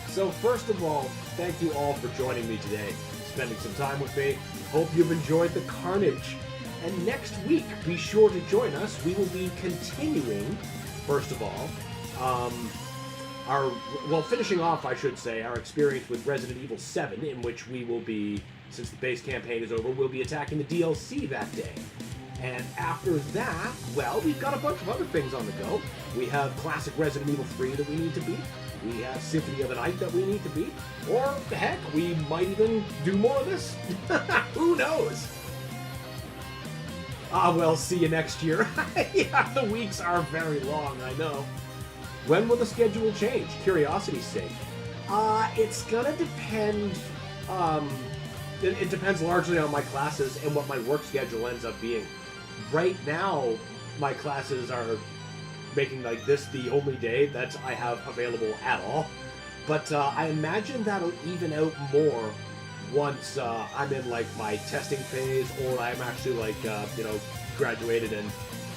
So first of all, thank you all for joining me today, spending some time with me. Hope you've enjoyed the carnage. And next week, be sure to join us. We will be continuing, first of all, finishing off, I should say, our experience with Resident Evil 7, in which we will be, since the base campaign is over, we'll be attacking the DLC that day. And after that, well, we've got a bunch of other things on the go. We have classic Resident Evil 3 that we need to beat. We have Symphony of the Night that we need to beat. Or, heck, we might even do more of this. Who knows? Ah, well, see you next year. Yeah, the weeks are very long, I know. When will the schedule change? Curiosity's sake. It's gonna depend, it depends largely on my classes and what my work schedule ends up being. Right now, my classes are making like this the only day that I have available at all. But I imagine that'll even out more once I'm in like my testing phase, or I'm actually like you know, graduated and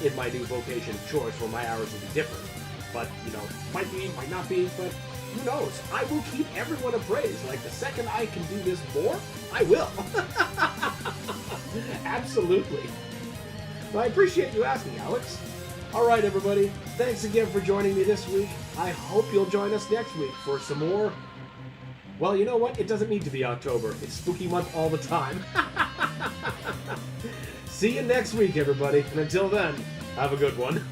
in my new vocation of choice, where my hours will be different. But you know, might be, might not be, but who knows? I will keep everyone appraised. Like the second I can do this more, I will. Absolutely. Well, I appreciate you asking, Alex. All right, everybody. Thanks again for joining me this week. I hope you'll join us next week for some more. Well, you know what? It doesn't need to be October. It's spooky month all the time. See you next week, everybody. And until then, have a good one.